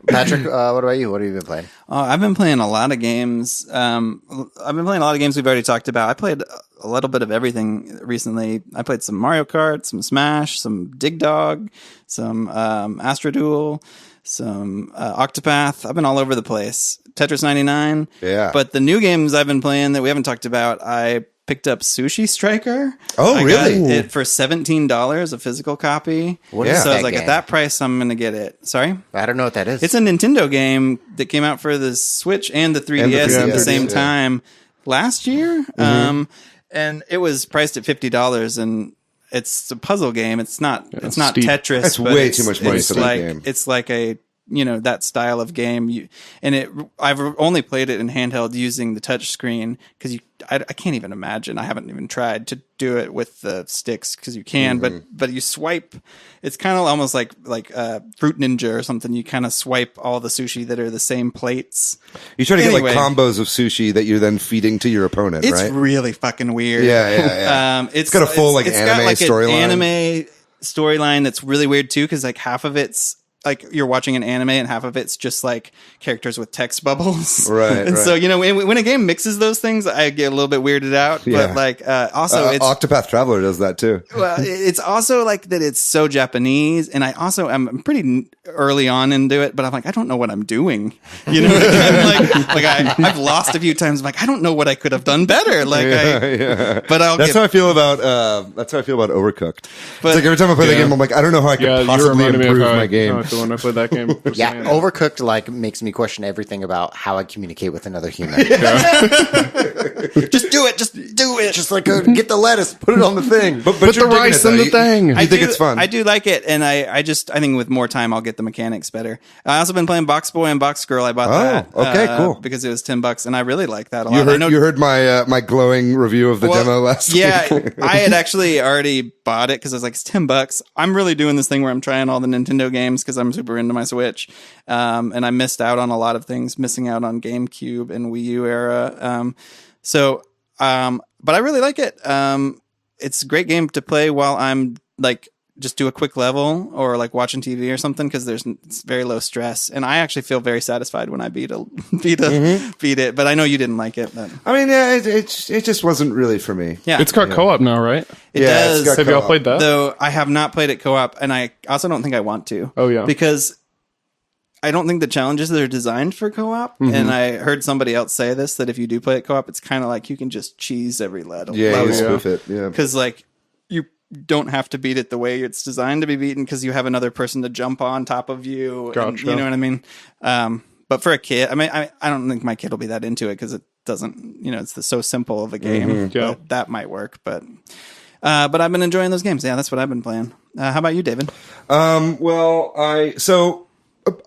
Patrick, what about you? What have you been playing? I've been playing a lot of games. I've been playing a lot of games we've already talked about. I played a little bit of everything recently. I played some Mario Kart, some Smash, some Dig Dog, some Astro Duel, some Octopath. I've been all over the place. Tetris 99. Yeah. But the new games I've been playing that we haven't talked about, I picked up Sushi Striker. Oh, I really? got it for $17, a physical copy. What is So I was that like, game? at that price, I'm going to get it. Sorry? I don't know what that is. It's a Nintendo game that came out for the Switch and the 3DS And the at the 3DS, same yeah. time last year. And it was priced at $50, and it's a puzzle game. It's not steep. Tetris. That's but way it's- too much money it's for that like, game. It's like a, that style of game. I've only played it in handheld using the touch screen because I can't even imagine. I haven't even tried to do it with the sticks because you can, but you swipe. It's kind of almost like Fruit Ninja or something. You kind of swipe all the sushi that are the same plates. You try to Anyway. get like combos of sushi that you're then feeding to your opponent, It's right? really fucking weird. Yeah. It's got a full, it's anime got, like, storyline. An anime storyline that's really weird too, because like half of it's like you're watching an anime and half of it's just like characters with text bubbles. Right, And right. so, when a game mixes those things, I get a little bit weirded out. Yeah. But like, also it's, Octopath Traveler does that too. well, it's also like that it's so Japanese, and I also am pretty early on into it, but I'm like, I don't know what I'm doing. I'm I've lost a few times. I'm like, I don't know what I could have done better. Like, but That's how I feel about Overcooked. But- it's like every time I play the Yeah. game, I'm like, I don't know how I could Yeah, you possibly reminded me of improve how my game. when I played that game. Yeah, Overcooked like makes me question everything about how I communicate with another human. just do it. Just do it. Just like get the lettuce, put it on the thing. But Put the you're digging rice it, in though. the thing. You think it's fun? I do like it, and I think with more time I'll get the mechanics better. I also been playing Box Boy and Box Girl. I bought that. okay, cool. Because it was $10, and I really like that a You lot. I know, heard my my glowing review of the demo last week. Yeah, I had actually already bought it because I was like, it's $10. I'm really doing this thing where I'm trying all the Nintendo games because I'm super into my Switch, and I missed out on a lot of things, missing out on GameCube and Wii U era. But I really like it. It's a great game to play while I'm like just do a quick level or like watching TV or something because it's very low stress, and I actually feel very satisfied when I beat it. But I know you didn't like it. But I mean, yeah, it just wasn't really for me. yeah, It's got co-op now, right? it Yeah, it's does. got Have y'all co-op. played that? Though I have not played it co-op, and I also don't think I want to. Oh, yeah. Because I don't think the challenges are designed for co-op. And I heard somebody else say this, that if you do play it co-op, it's kind of like you can just cheese every level. Yeah, you yeah. spoof it. Yeah. Because like you don't have to beat it the way it's designed to be beaten because you have another person to jump on top of you. And, Gotcha. you know what I mean? But for a kid, I mean, I don't think my kid will be that into it because it doesn't, it's so simple of a game. Yeah. But that might work. But I've been enjoying those games. Yeah, that's what I've been playing. How about you, David? Well,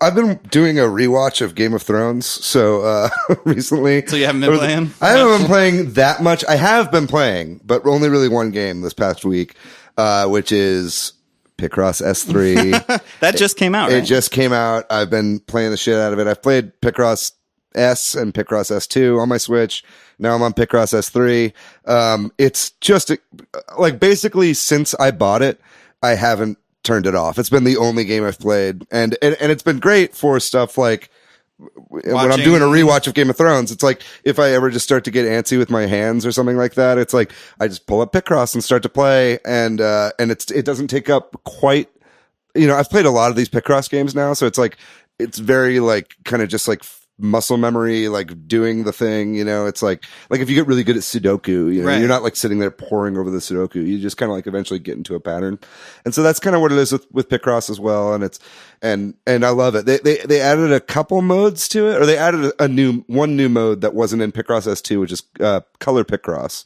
I've been doing a rewatch of Game of Thrones, so recently. So you haven't been playing? I haven't been playing that much. I have been playing, but only really one game this past week, which is Picross S3. That just came out, right? It just came out. I've been playing the shit out of it. I've played Picross S and Picross S2 on my Switch. Now I'm on Picross S3. It's just like basically since I bought it, I haven't turned it off. It's been the only game I've played, and it's been great for stuff like when I'm doing a rewatch of Game of Thrones. It's like if I ever just start to get antsy with my hands or something like that, it's like I just pull up Picross and start to play, and it doesn't take up quite. I've played a lot of these Picross games now, so it's like it's very like kind of just like muscle memory, like doing the thing, it's like if you get really good at Sudoku, right. You're not like sitting there poring over the Sudoku. You just kind of like eventually get into a pattern. And so that's kind of what it is with Picross as well. And it's, and I love it. They added a couple modes to it, or they added one new mode that wasn't in Picross S2, which is, Color Picross,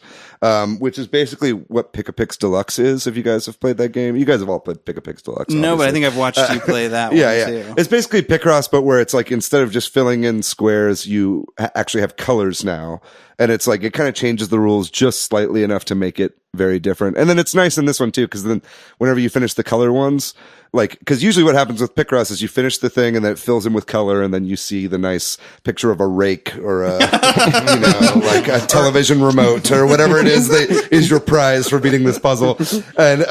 which is basically what Pick-a-Pix Deluxe is. If you guys have played that game, you guys have all played Pick-a-Pix Deluxe. No, but I think I've watched you play that one too. It's basically Picross, but where it's like, instead of just filling in squares, you actually have colors now. And it's like, it kind of changes the rules just slightly enough to make it very different. And then it's nice in this one too, because then whenever you finish the color ones, like, because usually what happens with Picross is you finish the thing and then it fills in with color, and then you see the nice picture of a rake or a, like a television remote or whatever it is that is your prize for beating this puzzle. And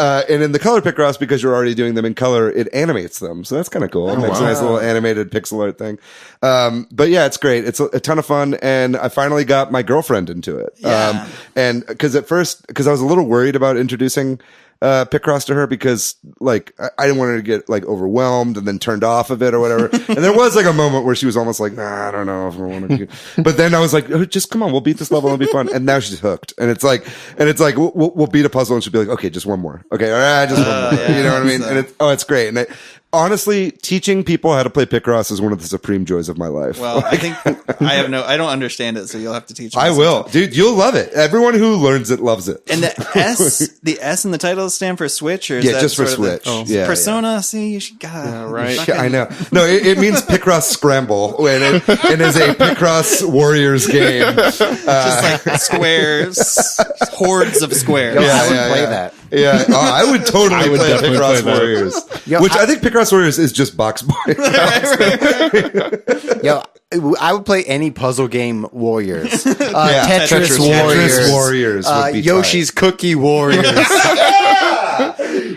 in the color Picross, because you're already doing them in color, it animates them. So that's kind of cool. It makes a nice little animated pixel art thing. But yeah, it's great. It's a ton of fun. And I finally got my girlfriend into it. Yeah. And because I was a little worried about introducing Picross to her, because like I didn't want her to get like overwhelmed and then turned off of it or whatever. And there was like a moment where she was almost like, nah, I don't know if I want to. But then I was like, oh, just come on, we'll beat this level, it'll be fun. And now she's hooked. And it's like we'll beat a puzzle, and she'll be like, okay, just one more. Okay, all right, just one more. Yeah, you know what I mean? And it's great. And honestly, teaching people how to play Picross is one of the supreme joys of my life. Well, I think I don't understand it, so you'll have to teach me. I will, dude. You'll love it. Everyone who learns it loves it. And the S in the title stand for Switch, or is that just for sort of Switch. Persona? See, you should right. I know. No, it means Picross Scramble, and it is a Picross Warriors game. Just like squares, hordes of squares. I would play that. Yeah, I would totally play definitely Picross play that. Warriors. Which I think Picross Warriors is just Box Boy. I would play any puzzle game Warriors. Tetris Warriors. Would be Yoshi's Cookie Warriors.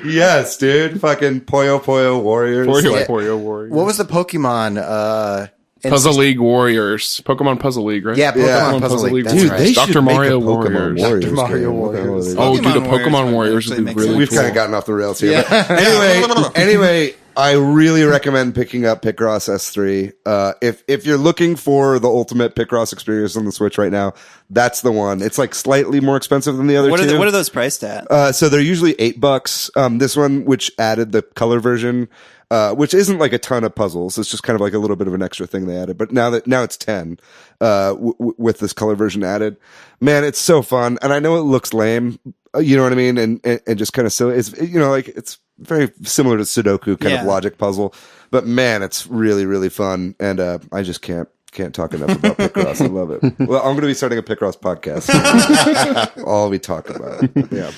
Yes, dude. Fucking Puyo Puyo Warriors. Puyo Warriors. What was the Pokemon? Puzzle League Warriors. Pokemon Puzzle League, right? Yeah, Pokemon Puzzle League. That's Dude, right. they should Dr. make Mario a Pokemon Warriors. Warriors. Dr. Mario game. Warriors. Oh, dude, the Pokemon Pokemon Warriors Warriors would be makes really sense. We've cool. kind of gotten off the rails here. But anyway, I really recommend picking up Picross S3. If you're looking for the ultimate Picross experience on the Switch right now, that's the one. It's like slightly more expensive than the other two. What are those priced at? So they're usually $8. This one, which added the color version, which isn't like a ton of puzzles. It's just kind of like a little bit of an extra thing they added. But now it's 10, with this color version added. Man, it's so fun. And I know it looks lame, you know what I mean? And just kind of silly. It's, it's very similar to Sudoku kind of logic puzzle, but man, it's really, really fun. And, I just can't talk enough about Picross. I love it. Well, I'm going to be starting a Picross podcast. All we talk about. Yeah.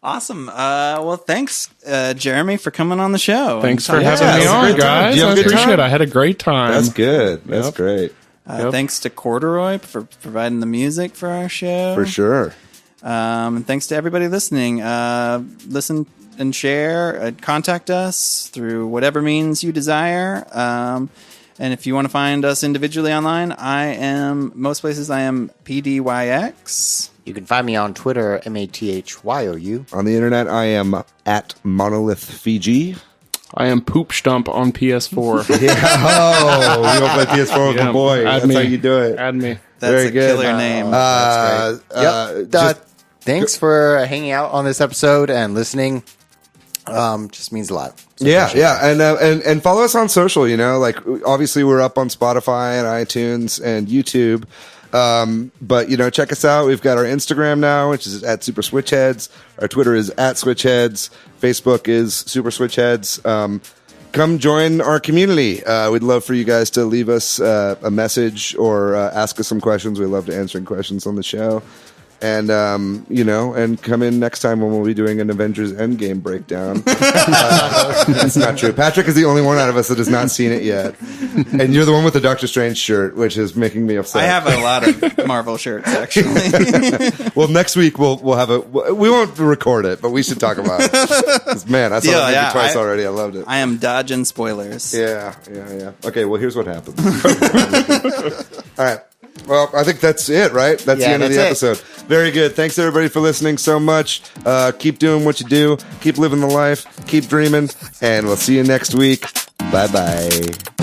Awesome. Well, thanks, Jeremy, for coming on the show. Thanks for Yeah, having me it was a on, great time. guys. Did you have I a good appreciate time? it. I had a great time. That's good. That's great. Thanks to Corduroy for providing the music for our show. For sure. And thanks to everybody listening. Listen and share. Contact us through whatever means you desire. And if you want to find us individually online, most places I am PDYX. You can find me on Twitter, MATHYOU. On the internet, I am at Monolith Fiji. I am Poop Stump on PS4. Yeah. Oh, you don't play PS4 with Yeah. my boy. Add That's me. how you do it. Add me. That's Very a good. killer name. Thanks for hanging out on this episode and listening. Just means a lot. So Yeah, appreciate it. and follow us on social. Like obviously we're up on Spotify and iTunes and YouTube. But check us out. We've got our Instagram now, which is at Super Switchheads. Our Twitter is at Switchheads. Facebook is Super Switchheads. Come join our community. We'd love for you guys to leave us a message or ask us some questions. We love to answering questions on the show. And, you know, and come in next time when we'll be doing an Avengers Endgame breakdown. That's not true. Patrick is the only one out of us that has not seen it yet. And you're the one with the Doctor Strange shirt, which is making me upset. I have a lot of Marvel shirts, actually. Well, next week we'll have we won't record it, but we should talk about it. 'Cause, man, I saw that movie twice already. I loved it. I am dodging spoilers. Yeah. Okay, well, here's what happened. All right. Well, I think that's it, right? That's the end of the episode. Very good. Thanks, everybody, for listening so much. Keep doing what you do. Keep living the life. Keep dreaming. And we'll see you next week. Bye-bye.